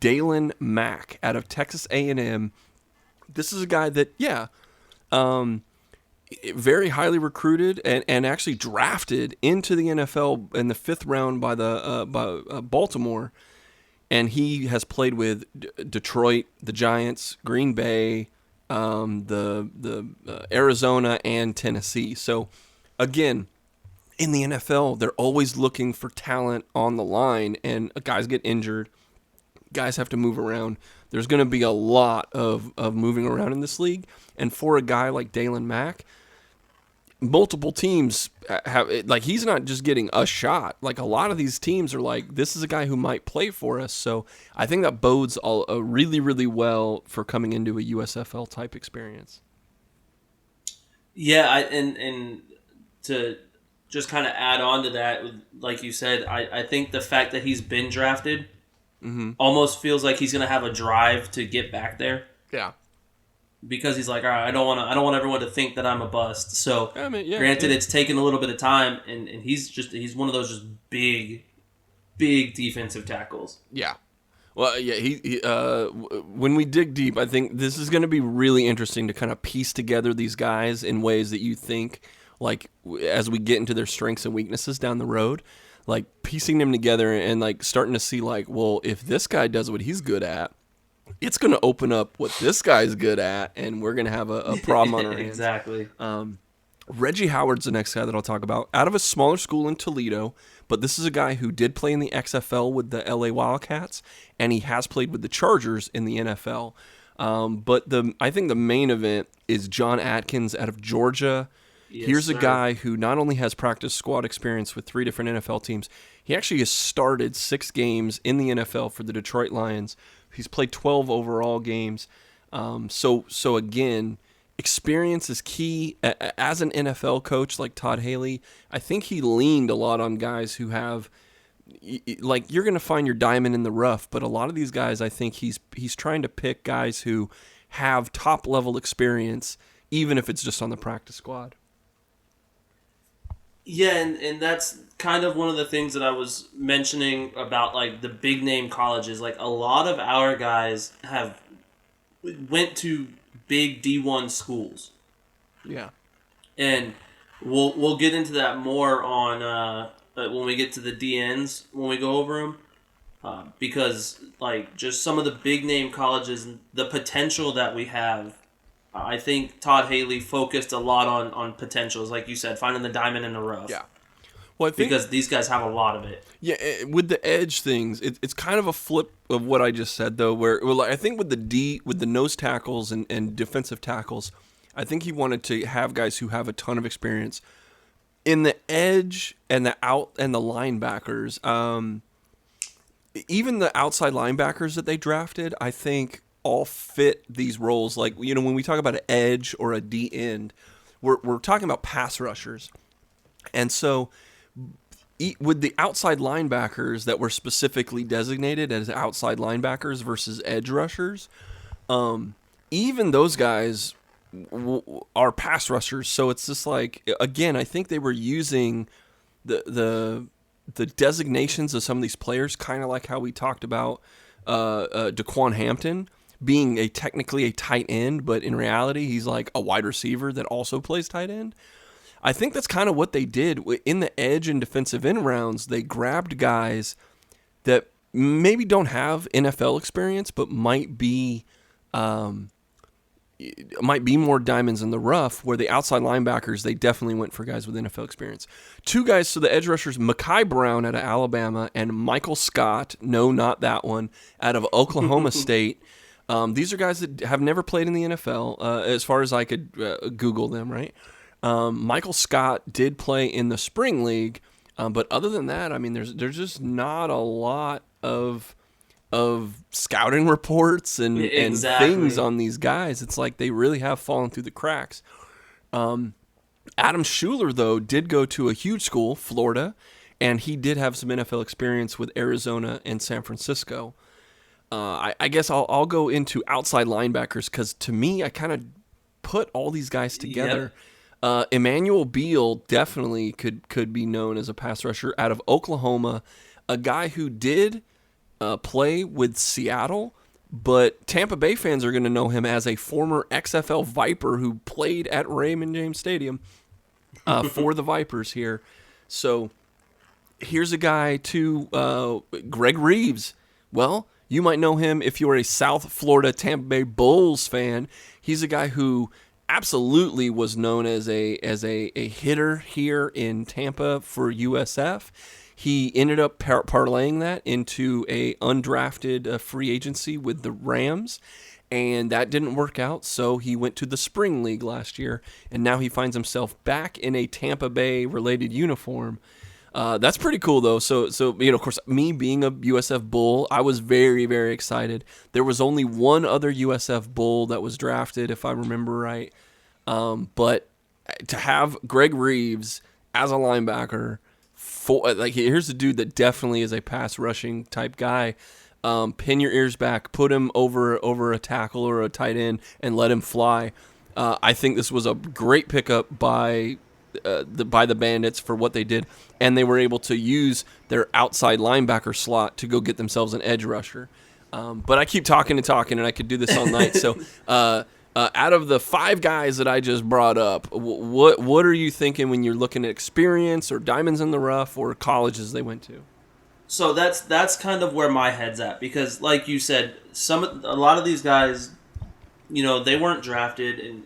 Dalen Mack out of Texas A&M. This is a guy that, very highly recruited and actually drafted into the NFL in the 5th round by Baltimore, and he has played with Detroit, the Giants, Green Bay, the Arizona, and Tennessee. So, again, in the NFL, they're always looking for talent on the line, and guys get injured, guys have to move around. There's going to be a lot of moving around in this league, and for a guy like Dalen Mack, multiple teams have he's not just getting a shot. Like, a lot of these teams are like, this is a guy who might play for us. So I think that bodes really, really well for coming into a USFL type experience. Yeah, and to just kind of add on to that, like you said, I think the fact that he's been drafted almost feels like he's going to have a drive to get back there. Yeah. Because he's like, all right, I don't want everyone to think that I'm a bust. So, granted, it's taken a little bit of time, and he's one of those just big defensive tackles. Yeah. Well, yeah. He when we dig deep, I think this is going to be really interesting to kind of piece together these guys in ways that you think, like, as we get into their strengths and weaknesses down the road, like piecing them together and like starting to see, like, well, if this guy does what he's good at, it's going to open up what this guy's good at, and we're going to have a problem on our hands. Exactly. Reggie Howard's the next guy that I'll talk about. Out of a smaller school in Toledo, but this is a guy who did play in the XFL with the LA Wildcats, and he has played with the Chargers in the NFL. But I think the main event is John Atkins out of Georgia. Yes, Here's sir. a guy who not only has practice squad experience with 3 different NFL teams, he actually has started 6 games in the NFL for the Detroit Lions. He's played 12 overall games. So again, experience is key. As an NFL coach like Todd Haley, I think he leaned a lot on guys who have, like, you're going to find your diamond in the rough, but a lot of these guys, I think he's trying to pick guys who have top-level experience, even if it's just on the practice squad. Yeah, and that's kind of one of the things that I was mentioning about, like, the big-name colleges. Like, a lot of our guys went to big D1 schools. Yeah. And we'll get into that more on when we get to the DNs, when we go over them. Because, like, just some of the big-name colleges, and the potential that we have, I think Todd Haley focused a lot on potentials, like you said, finding the diamond in the rough. Yeah. Well, I think because these guys have a lot of it. Yeah, with the edge things, it's kind of a flip of what I just said, though. Where I think with the nose tackles and defensive tackles, I think he wanted to have guys who have a ton of experience in the edge and the out and the linebackers. Even the outside linebackers that they drafted, I think, all fit these roles. Like, you know, when we talk about an edge or a D end, we're talking about pass rushers, and so. With the outside linebackers that were specifically designated as outside linebackers versus edge rushers, even those guys are pass rushers. So it's just like, again, I think they were using the designations of some of these players, kind of like how we talked about DeQuan Hampton being technically a tight end, but in reality he's like a wide receiver that also plays tight end. I think that's kind of what they did in the edge and defensive end rounds. They grabbed guys that maybe don't have NFL experience, but might be more diamonds in the rough. Where the outside linebackers, they definitely went for guys with NFL experience. 2 guys, so the edge rushers, Mekhi Brown out of Alabama and Michael Scott, no, not that one, out of Oklahoma State. These are guys that have never played in the NFL, as far as I could Google them, right? Michael Scott did play in the spring league, but other than that, I mean, there's just not a lot of scouting reports and things on these guys. It's like they really have fallen through the cracks. Adam Schuler, though, did go to a huge school, Florida, and he did have some NFL experience with Arizona and San Francisco. I guess I'll go into outside linebackers because to me, I kind of put all these guys together. Yep. Emmanuel Beal definitely could be known as a pass rusher out of Oklahoma, a guy who did play with Seattle, but Tampa Bay fans are going to know him as a former XFL Viper who played at Raymond James Stadium for the Vipers here. So here's a guy too, Greg Reeves. Well, you might know him if you're a South Florida Tampa Bay Bulls fan. He's a guy who absolutely was known as a hitter here in Tampa for USF. He ended up parlaying that into a undrafted free agency with the Rams, and that didn't work out, so he went to the Spring League last year, and now he finds himself back in a Tampa Bay-related uniform. That's pretty cool, though. So you know, of course, me being a USF Bull, I was very, very excited. There was only one other USF Bull that was drafted, if I remember right. But to have Greg Reeves as a linebacker, here's a dude that definitely is a pass rushing type guy. Pin your ears back, put him over a tackle or a tight end, and let him fly. I think this was a great pickup by the Bandits for what they did, and they were able to use their outside linebacker slot to go get themselves an edge rusher. But I keep talking, and I could do this all night. So out of the 5 guys that I just brought up, what are you thinking when you're looking at experience or diamonds in the rough or colleges they went to? So that's kind of where my head's at, because like you said, a lot of these guys, they weren't drafted, and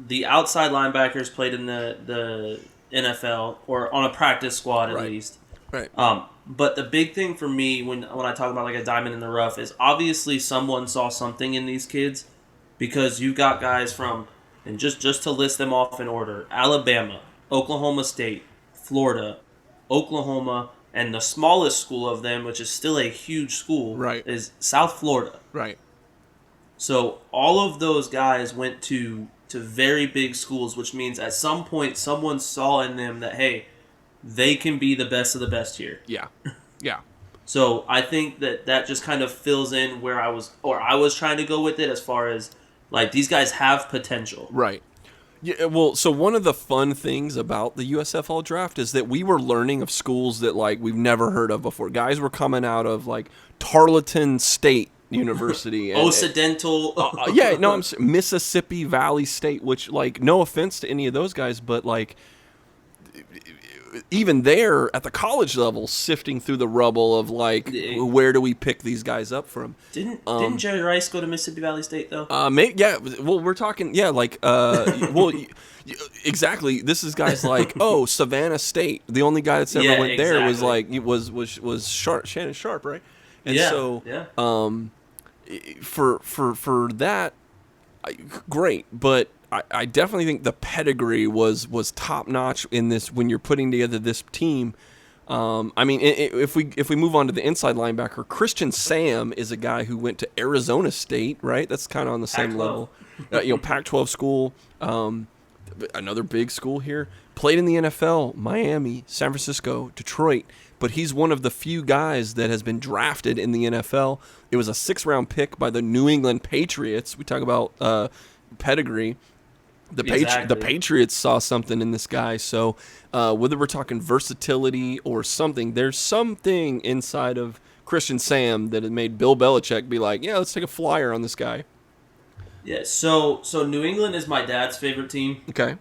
the outside linebackers played in the NFL or on a practice squad at least. Right. But the big thing for me when I talk about like a diamond in the rough is obviously someone saw something in these kids, because you got guys from, and just to list them off in order: Alabama, Oklahoma State, Florida, Oklahoma, and the smallest school of them, which is still a huge school, right, is South Florida. Right. So all of those guys went to very big schools, which means at some point someone saw in them that, hey, they can be the best of the best here. Yeah. Yeah. So I think that just kind of fills in where I was trying to go with it, as far as like these guys have potential. Right. Yeah, well, so one of the fun things about the USFL draft is that we were learning of schools that like we've never heard of before. Guys were coming out of like Tarleton State University, and, Occidental. I'm Mississippi Valley State, which, like, no offense to any of those guys, but like even there at the college level, sifting through the rubble of like, where do we pick these guys up from? Didn't Jerry Rice go to Mississippi Valley State though? Well, we're talking, exactly. This is guys like, Savannah State. The only guy that's ever went there was like was Shannon Sharp, right? And for that, great, but I definitely think the pedigree was top notch in this when you're putting together this team. If we move on to the inside linebacker, Christian Sam is a guy who went to Arizona State, right? That's kind of on the same level. Pac-12 school, another big school here. Played in the NFL, Miami, San Francisco, Detroit. But he's one of the few guys that has been drafted in the NFL. It was a 6th-round pick by the New England Patriots. We talk about pedigree. The Patriots saw something in this guy. So whether we're talking versatility or something, there's something inside of Christian Sam that had made Bill Belichick be like, yeah, let's take a flyer on this guy. Yeah, so New England is my dad's favorite team. Okay.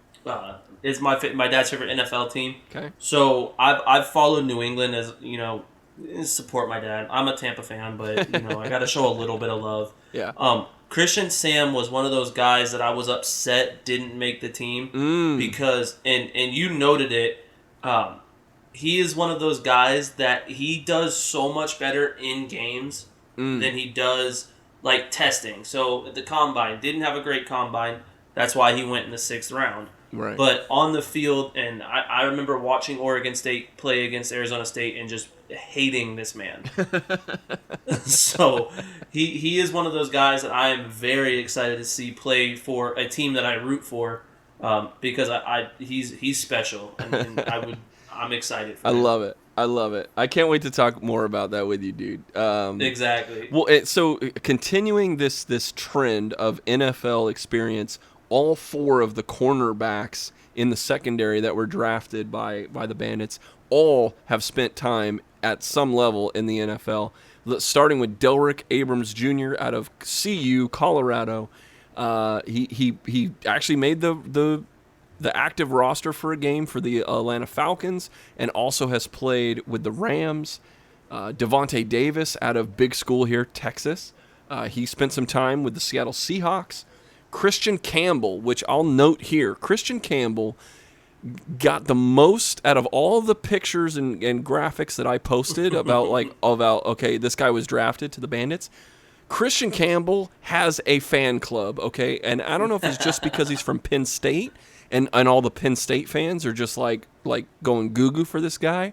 It's my dad's favorite NFL team. Okay. So I've followed New England as, support my dad. I'm a Tampa fan, but I got to show a little bit of love. Yeah. Christian Sam was one of those guys that I was upset didn't make the team because, and you noted it, he is one of those guys that he does so much better in games than he does like testing. So at the combine, didn't have a great combine. That's why he went in the 6th round. Right. But on the field, and I remember watching Oregon State play against Arizona State and just hating this man. So he is one of those guys that I am very excited to see play for a team that I root for, because he's special, and I'm excited for him. I love it. I can't wait to talk more about that with you, dude. Exactly. Well, so continuing this trend of NFL experience, all 4 of the cornerbacks in the secondary that were drafted by the Bandits all have spent time at some level in the NFL, starting with Delrick Abrams Jr. out of CU, Colorado. He actually made the active roster for a game for the Atlanta Falcons, and also has played with the Rams. Devontae Davis out of big school here, Texas. He spent some time with the Seattle Seahawks. Christian Campbell, which I'll note here, Christian Campbell got the most out of all the pictures and graphics that I posted about okay, this guy was drafted to the Bandits. Christian Campbell has a fan club, okay? And I don't know if it's just because he's from Penn State and all the Penn State fans are just like going goo-goo for this guy.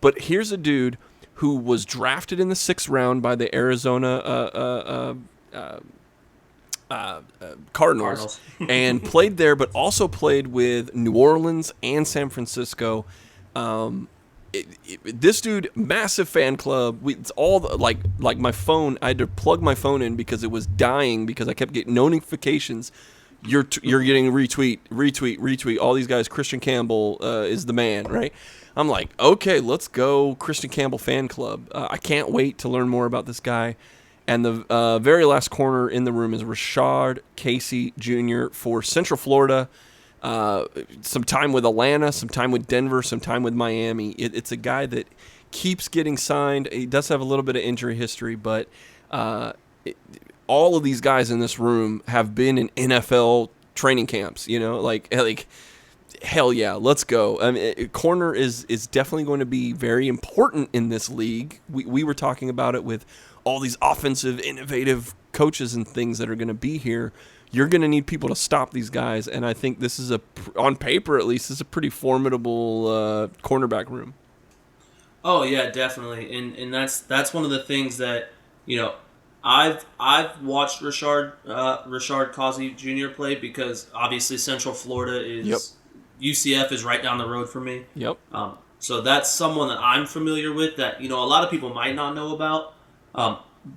But here's a dude who was drafted in the 6th round by the Arizona Cardinals and played there, but also played with New Orleans and San Francisco. This dude, massive fan club. It's all like my phone. I had to plug my phone in because it was dying because I kept getting notifications. You're getting retweet. All these guys. Christian Campbell is the man, right? I'm like, okay, let's go, Christian Campbell fan club. I can't wait to learn more about this guy. And the very last corner in the room is Rashard Casey Jr. for Central Florida. Some time with Atlanta, some time with Denver, some time with Miami. It's a guy that keeps getting signed. He does have a little bit of injury history, but all of these guys in this room have been in NFL training camps. Like hell yeah, let's go. I mean, corner is definitely going to be very important in this league. We were talking about it with all these offensive, innovative coaches and things that are going to be here. You're going to need people to stop these guys, and I think this is on paper at least, is a pretty formidable cornerback room. Oh yeah, definitely, and that's one of the things that I've watched Rashard Causey Jr. play, because obviously Central Florida is UCF is right down the road for me. Yep. So that's someone that I'm familiar with that a lot of people might not know about.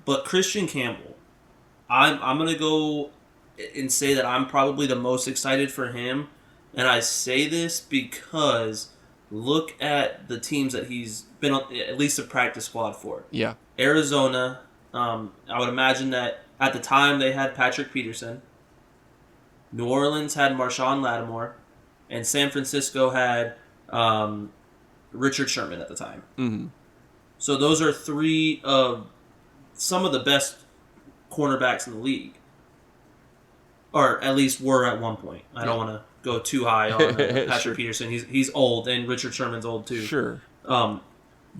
But Christian Campbell, I'm gonna go and say that I'm probably the most excited for him, and I say this because look at the teams that he's been on, at least a practice squad for. Yeah. Arizona. I would imagine that at the time they had Patrick Peterson. New Orleans had Marshawn Lattimore, and San Francisco had Richard Sherman at the time. Mm-hmm. So those are three of some of the best cornerbacks in the league, or at least were at one point. I don't want to go too high on Patrick Sure. Peterson. He's old, and Richard Sherman's old too. Sure.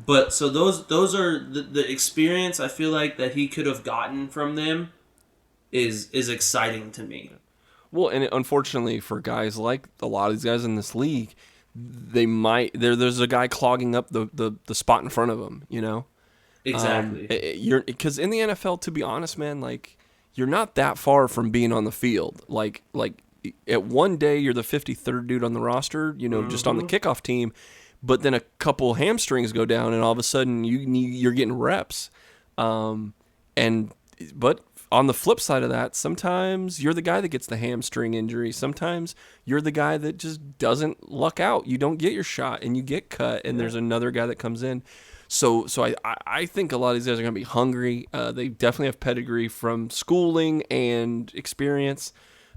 But so those are the experience I feel like that he could have gotten from them is exciting to me. Well, and unfortunately for guys like a lot of these guys in this league, there's a guy clogging up the spot in front of them, Exactly. Because in the NFL, to be honest, man, like you're not that far from being on the field. Like at one day you're the 53rd dude on the roster, just on the kickoff team, but then a couple hamstrings go down, and all of a sudden you're getting reps. But on the flip side of that, sometimes you're the guy that gets the hamstring injury. Sometimes you're the guy that just doesn't luck out. You don't get your shot, and you get cut, and there's another guy that comes in. So I think a lot of these guys are going to be hungry. They definitely have pedigree from schooling and experience.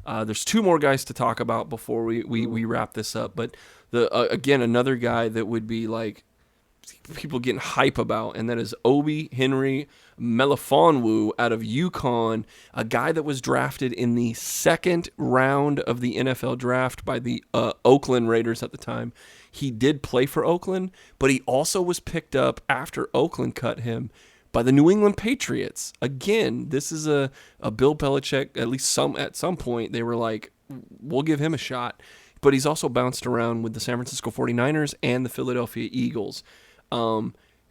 There's two more guys to talk about before we wrap this up. But again, another guy that would be like people getting hype about, and that is Obi Henry Melifonwu out of UConn, a guy that was drafted in the second round of the NFL draft by the Oakland Raiders at the time. He did play for Oakland, but he also was picked up after Oakland cut him by the New England Patriots. Again, this is a Bill Belichick, at least at some point, they were like, we'll give him a shot. But he's also bounced around with the San Francisco 49ers and the Philadelphia Eagles.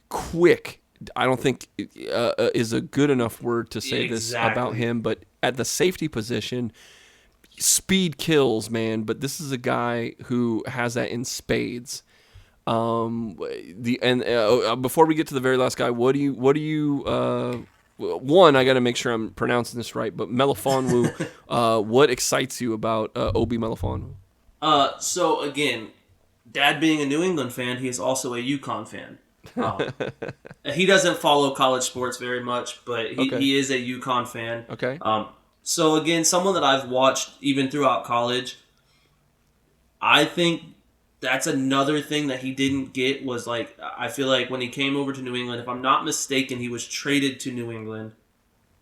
Quick, I don't think is a good enough word to say this about him, but at the safety position, speed kills, man. But this is a guy who has that in spades. Before we get to the very last guy, what do you one, I got to make sure I'm pronouncing this right, but Melifonwu, what excites you about Obi Melifonwu? So again, Dad being a New England fan, he is also a UConn fan. He doesn't follow college sports very much, but he is a UConn fan. Okay. So again, someone that I've watched even throughout college, I think that's another thing that he didn't get was like, I feel like when he came over to New England, if I'm not mistaken, he was traded to New England.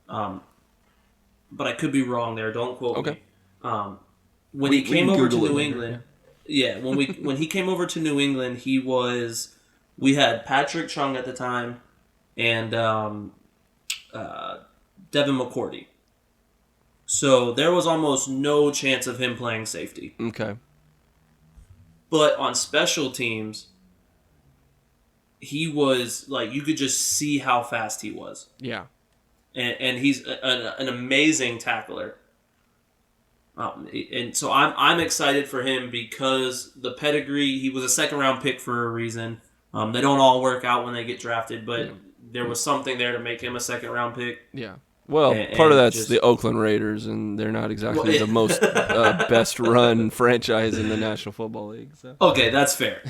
But I could be wrong there. Don't quote me. When he came over to New England, when he came over to New England, we had Patrick Chung at the time and Devin McCourty. So there was almost no chance of him playing safety. Okay. But on special teams, he was like, you could just see how fast he was. Yeah. And he's an amazing tackler. And so I'm excited for him because the pedigree, he was a second round pick for a reason. They don't all work out when they get drafted, but there was something there to make him a second round pick. Yeah. Well, part of that's the Oakland Raiders, and they're not exactly the most best run franchise in the National Football League. So. Okay, that's fair.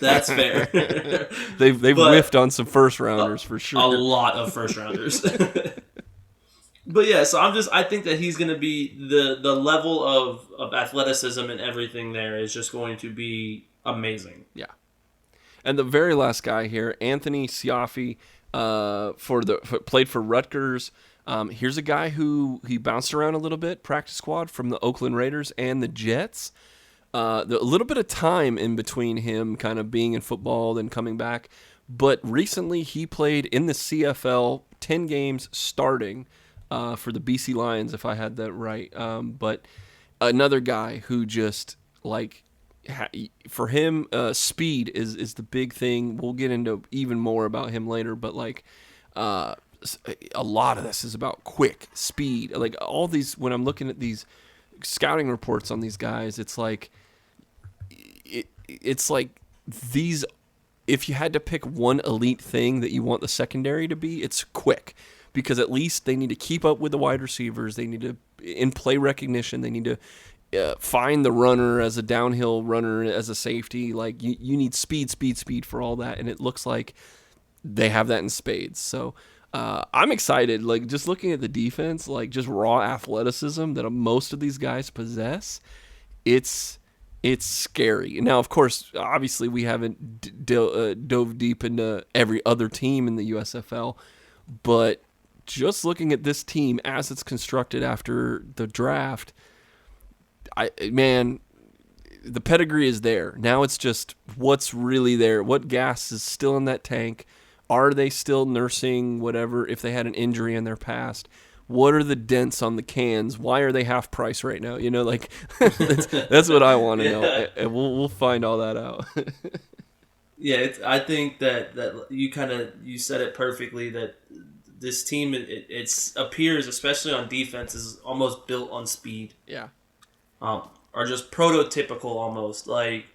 That's fair. They've whiffed on some first rounders for sure. A lot of first rounders. But yeah, so I think that he's going to be the level of athleticism and everything there is just going to be amazing. Yeah. And the very last guy here, Anthony Siofi, played for Rutgers. Here's a guy who he bounced around a little bit, practice squad from the Oakland Raiders and the Jets. A little bit of time in between him kind of being in football and coming back. But recently he played in the CFL, 10 games starting for the BC Lions, if I had that right. But another guy who just, like, for him, speed is the big thing. We'll get into even more about him later. But, like, a lot of this is about quick speed. Like, all these, when I'm looking at these scouting reports on these guys, it's like, it's like these, if you had to pick one elite thing that you want the secondary to be, it's quick, because at least they need to keep up with the wide receivers. They need to, in play recognition, they need to find the runner as a downhill runner, as a safety. Like, you need speed for all that, and it looks like they have that in spades. So I'm excited. Like, just looking at the defense, like, just raw athleticism that most of these guys possess, it's scary. Now, of course, obviously we haven't dove deep into every other team in the USFL, but just looking at this team as it's constructed after the draft, the pedigree is there. Now it's just what's really there. What gas is still in that tank? Are they still nursing whatever, if they had an injury in their past? What are the dents on the cans? Why are they half price right now? You know, like, that's what I want to know. And we'll find all that out. Yeah, I think that you said it perfectly, that this team, it appears, especially on defense, is almost built on speed. Yeah. Are just prototypical almost. Like,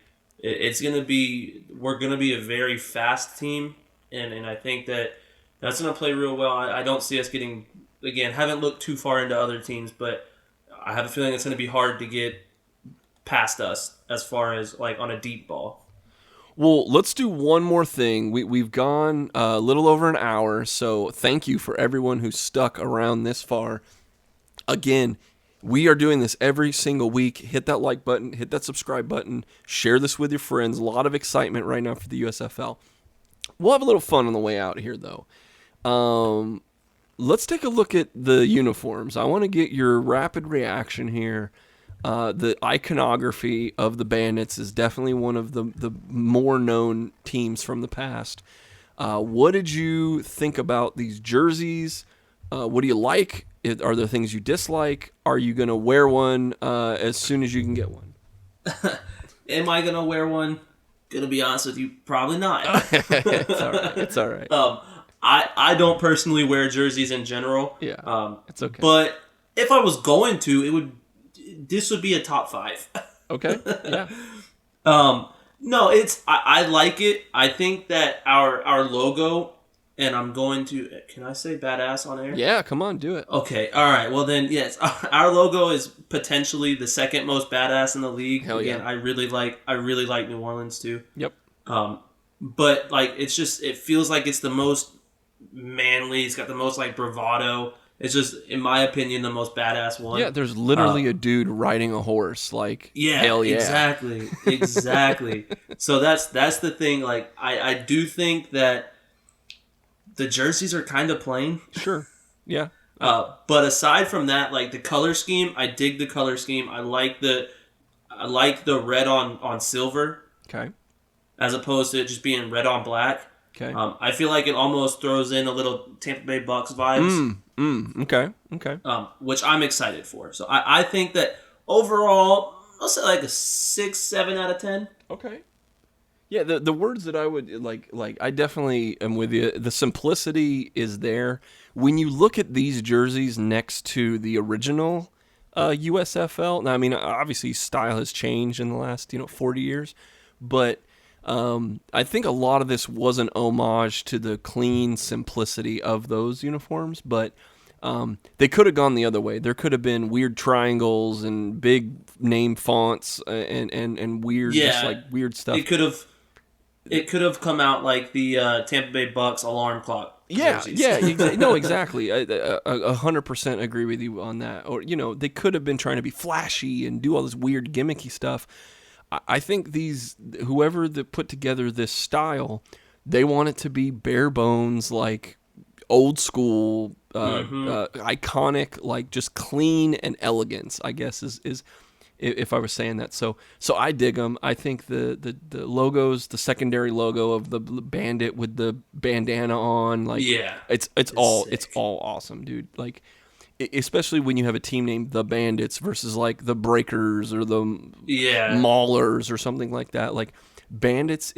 we're going to be a very fast team, and I think that's going to play real well. I don't see us getting, again, haven't looked too far into other teams, but I have a feeling it's going to be hard to get past us as far as, like, on a deep ball. Well, let's do one more thing. We've gone a little over an hour, so thank you for everyone who stuck around this far. Again, we are doing this every single week. Hit that like button, hit that subscribe button, share this with your friends. A lot of excitement right now for the USFL. We'll have a little fun on the way out here, though. Let's take a look at the uniforms. I want to get your rapid reaction here. The iconography of the Bandits is definitely one of the more known teams from the past. What did you think about these jerseys? What do you like? Are there things you dislike? Are you going to wear one as soon as you can get one? Am I going to wear one? Going to be honest with you, probably not. It's all right. I don't personally wear jerseys in general. Yeah, it's okay. But if I was going to, this would be a top 5. Okay. Yeah. No, I like it. I think that our logo, and I'm going to, can I say badass on air? Yeah, come on, do it. Okay, all right. Well then, yes, our logo is potentially the second most badass in the league. Hell yeah. Again, I really like New Orleans too. Yep. But like, it feels like it's the most manly. It's got the most, like, bravado. It's just, in my opinion, the most badass one. Yeah, there's literally a dude riding a horse. Like, yeah, hell yeah. Exactly. So that's the thing. Like, I do think that the jerseys are kind of plain. Sure. Yeah. But aside from that, like, the color scheme, I dig the color scheme. I like the red on silver. Okay. As opposed to it just being red on black. Okay. I feel like it almost throws in a little Tampa Bay Bucks vibes. Okay. Which I'm excited for. So I think that overall, I'll say like a 6, 7 out of 10. Okay. Yeah, the words that I would like I definitely am with you. The simplicity is there. When you look at these jerseys next to the original USFL, now I mean obviously style has changed in the last 40 years, but I think a lot of this was an homage to the clean simplicity of those uniforms, but they could have gone the other way. There could have been weird triangles and big name fonts and weird, just like weird stuff. It could have come out like the Tampa Bay Bucks alarm clock. Jerseys. No, exactly. I 100% agree with you on that. Or they could have been trying to be flashy and do all this weird gimmicky stuff. I think whoever that put together this style, they want it to be bare bones, like old school, iconic, like just clean and elegance, I guess is if I was saying that. So I dig them. I think the logos, the secondary logo of the bandit with the bandana on, like it's all awesome, dude. Like especially when you have a team named the Bandits versus like the Breakers or the Maulers or something like that. Like Bandits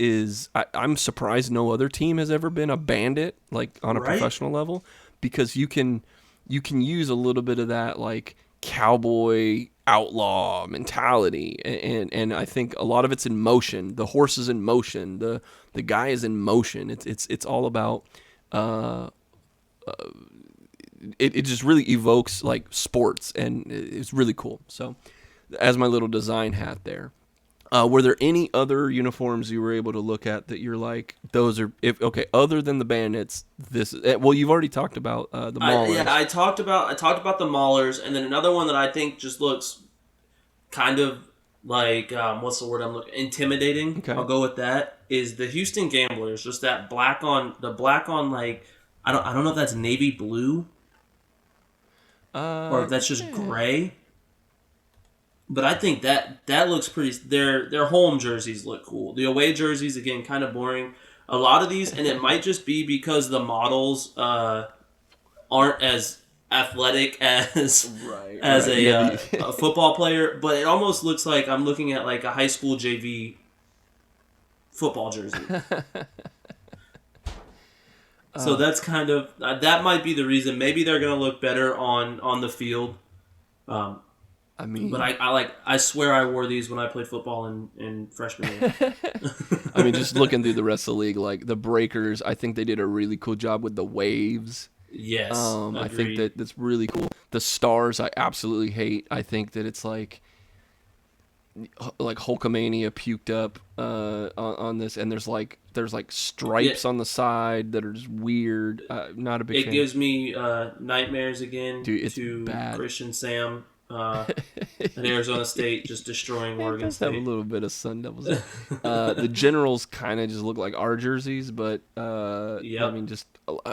I'm surprised no other team has ever been a bandit, like on a professional level, because you can use a little bit of that like cowboy outlaw mentality, and I think a lot of it's in motion. The horse is in motion. The guy is in motion. It's all about it just really evokes like sports, and it's really cool. So as my little design hat there. Were there any other uniforms you were able to look at that you're like, those are, other than the Bandits, you've already talked about the Maulers. I talked about the Maulers, and then another one that I think just looks kind of like, what's the word I'm looking, intimidating. Okay. I'll go with that, is the Houston Gamblers, just that black on like, I don't know if that's navy blue, or if that's just gray. But I think that looks pretty. Their home jerseys look cool. The away jerseys, again, kind of boring. A lot of these, and it might just be because the models aren't as athletic as a football player. But it almost looks like I'm looking at like a high school JV football jersey. So that's kind of that might be the reason. Maybe they're going to look better on the field. I mean, but I swear I wore these when I played football in freshman year. I mean, just looking through the rest of the league, like the Breakers, I think they did a really cool job with the waves. Yes, I think that's really cool. The Stars, I absolutely hate. I think that it's like Hulkamania puked up on this, and there's like stripes on the side that are just weird. Not a big fan. It gives me nightmares again. Dude, it's to bad. Christian Sam. At Arizona State, just destroying Oregon State. Have a little bit of Sun Devils. The Generals kind of just look like our jerseys, but I mean,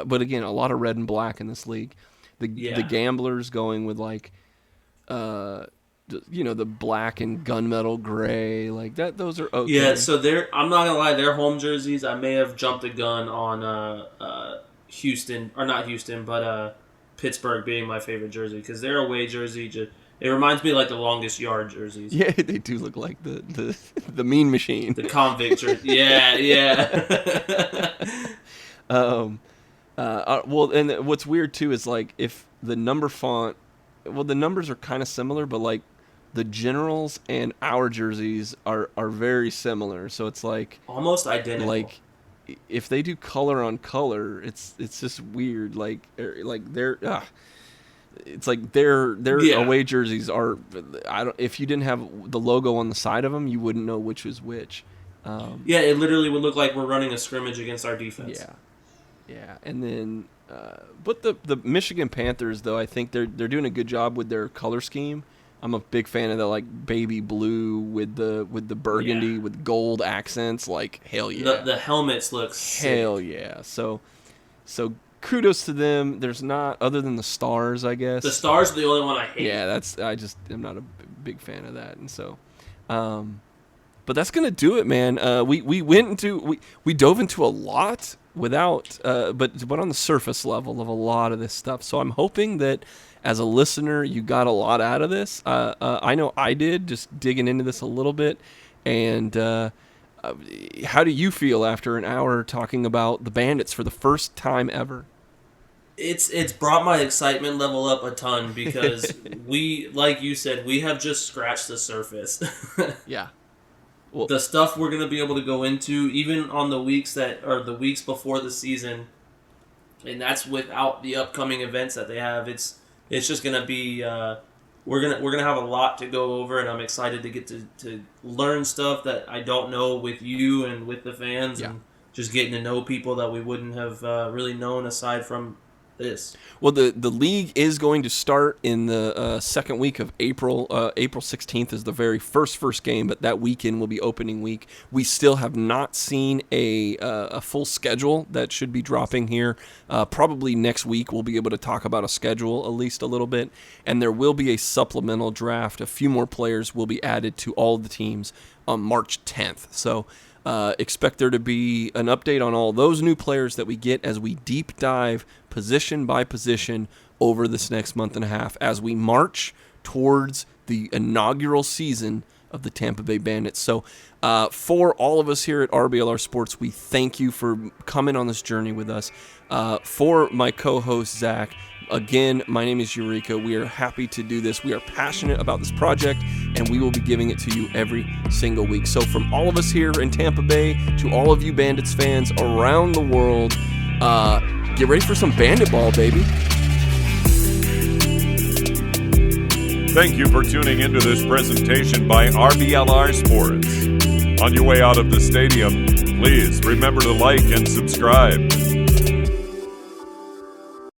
but again, a lot of red and black in this league. The Gamblers going with like, the black and gunmetal gray, like that. Those are okay. Yeah, so I'm not gonna lie, their home jerseys. I may have jumped the gun on Houston, or not Houston, but Pittsburgh being my favorite jersey, because their away jersey it reminds me of like the longest yard jerseys. Yeah, they do look like the mean machine. The convict jersey. Yeah. Well, and what's weird too is like if the number font, well, the numbers are kind of similar, but like the Generals and our jerseys are very similar. So it's like almost identical. Like if they do color on color, it's just weird. Like they're. It's like their away jerseys are. If you didn't have the logo on the side of them, you wouldn't know which was which. It literally would look like we're running a scrimmage against our defense. Yeah, and then, but the Michigan Panthers, though, I think they're doing a good job with their color scheme. I'm a big fan of the like baby blue with the burgundy with gold accents. Like hell yeah, the helmets look hell sick. Yeah. So kudos to them. There's not, other than the Stars, I guess. The Stars are the only one I hate. Yeah, I'm not a big fan of that, and so, but that's gonna do it, man. We dove into a lot without, but on the surface level of a lot of this stuff. So I'm hoping that as a listener, you got a lot out of this. I know I did, just digging into this a little bit, and. How do you feel after an hour talking about the Bandits for the first time ever? It's brought my excitement level up a ton, because we, like you said, we have just scratched the surface. Yeah. Well, the stuff we're going to be able to go into, even on the weeks before the season, and that's without the upcoming events that they have. It's just going to be. We're gonna have a lot to go over, and I'm excited to get to learn stuff that I don't know with you and with the fans, and just getting to know people that we wouldn't have really known aside from this. Well, the league is going to start in the second week of April. April 16th is the very first game, but that weekend will be opening week. We still have not seen a full schedule that should be dropping here. Probably next week we'll be able to talk about a schedule at least a little bit, and there will be a supplemental draft. A few more players will be added to all the teams on March 10th. So expect there to be an update on all those new players that we get as we deep dive position by position over this next month and a half as we march towards the inaugural season of the Tampa Bay Bandits. So for all of us here at RBLR Sports, we thank you for coming on this journey with us. For my co-host, Zack, again, my name is Yurika. We are happy to do this. We are passionate about this project, and we will be giving it to you every single week. So from all of us here in Tampa Bay to all of you Bandits fans around the world, get ready for some Bandit ball, baby. Thank you for tuning into this presentation by RBLR Sports. On your way out of the stadium, please remember to like and subscribe.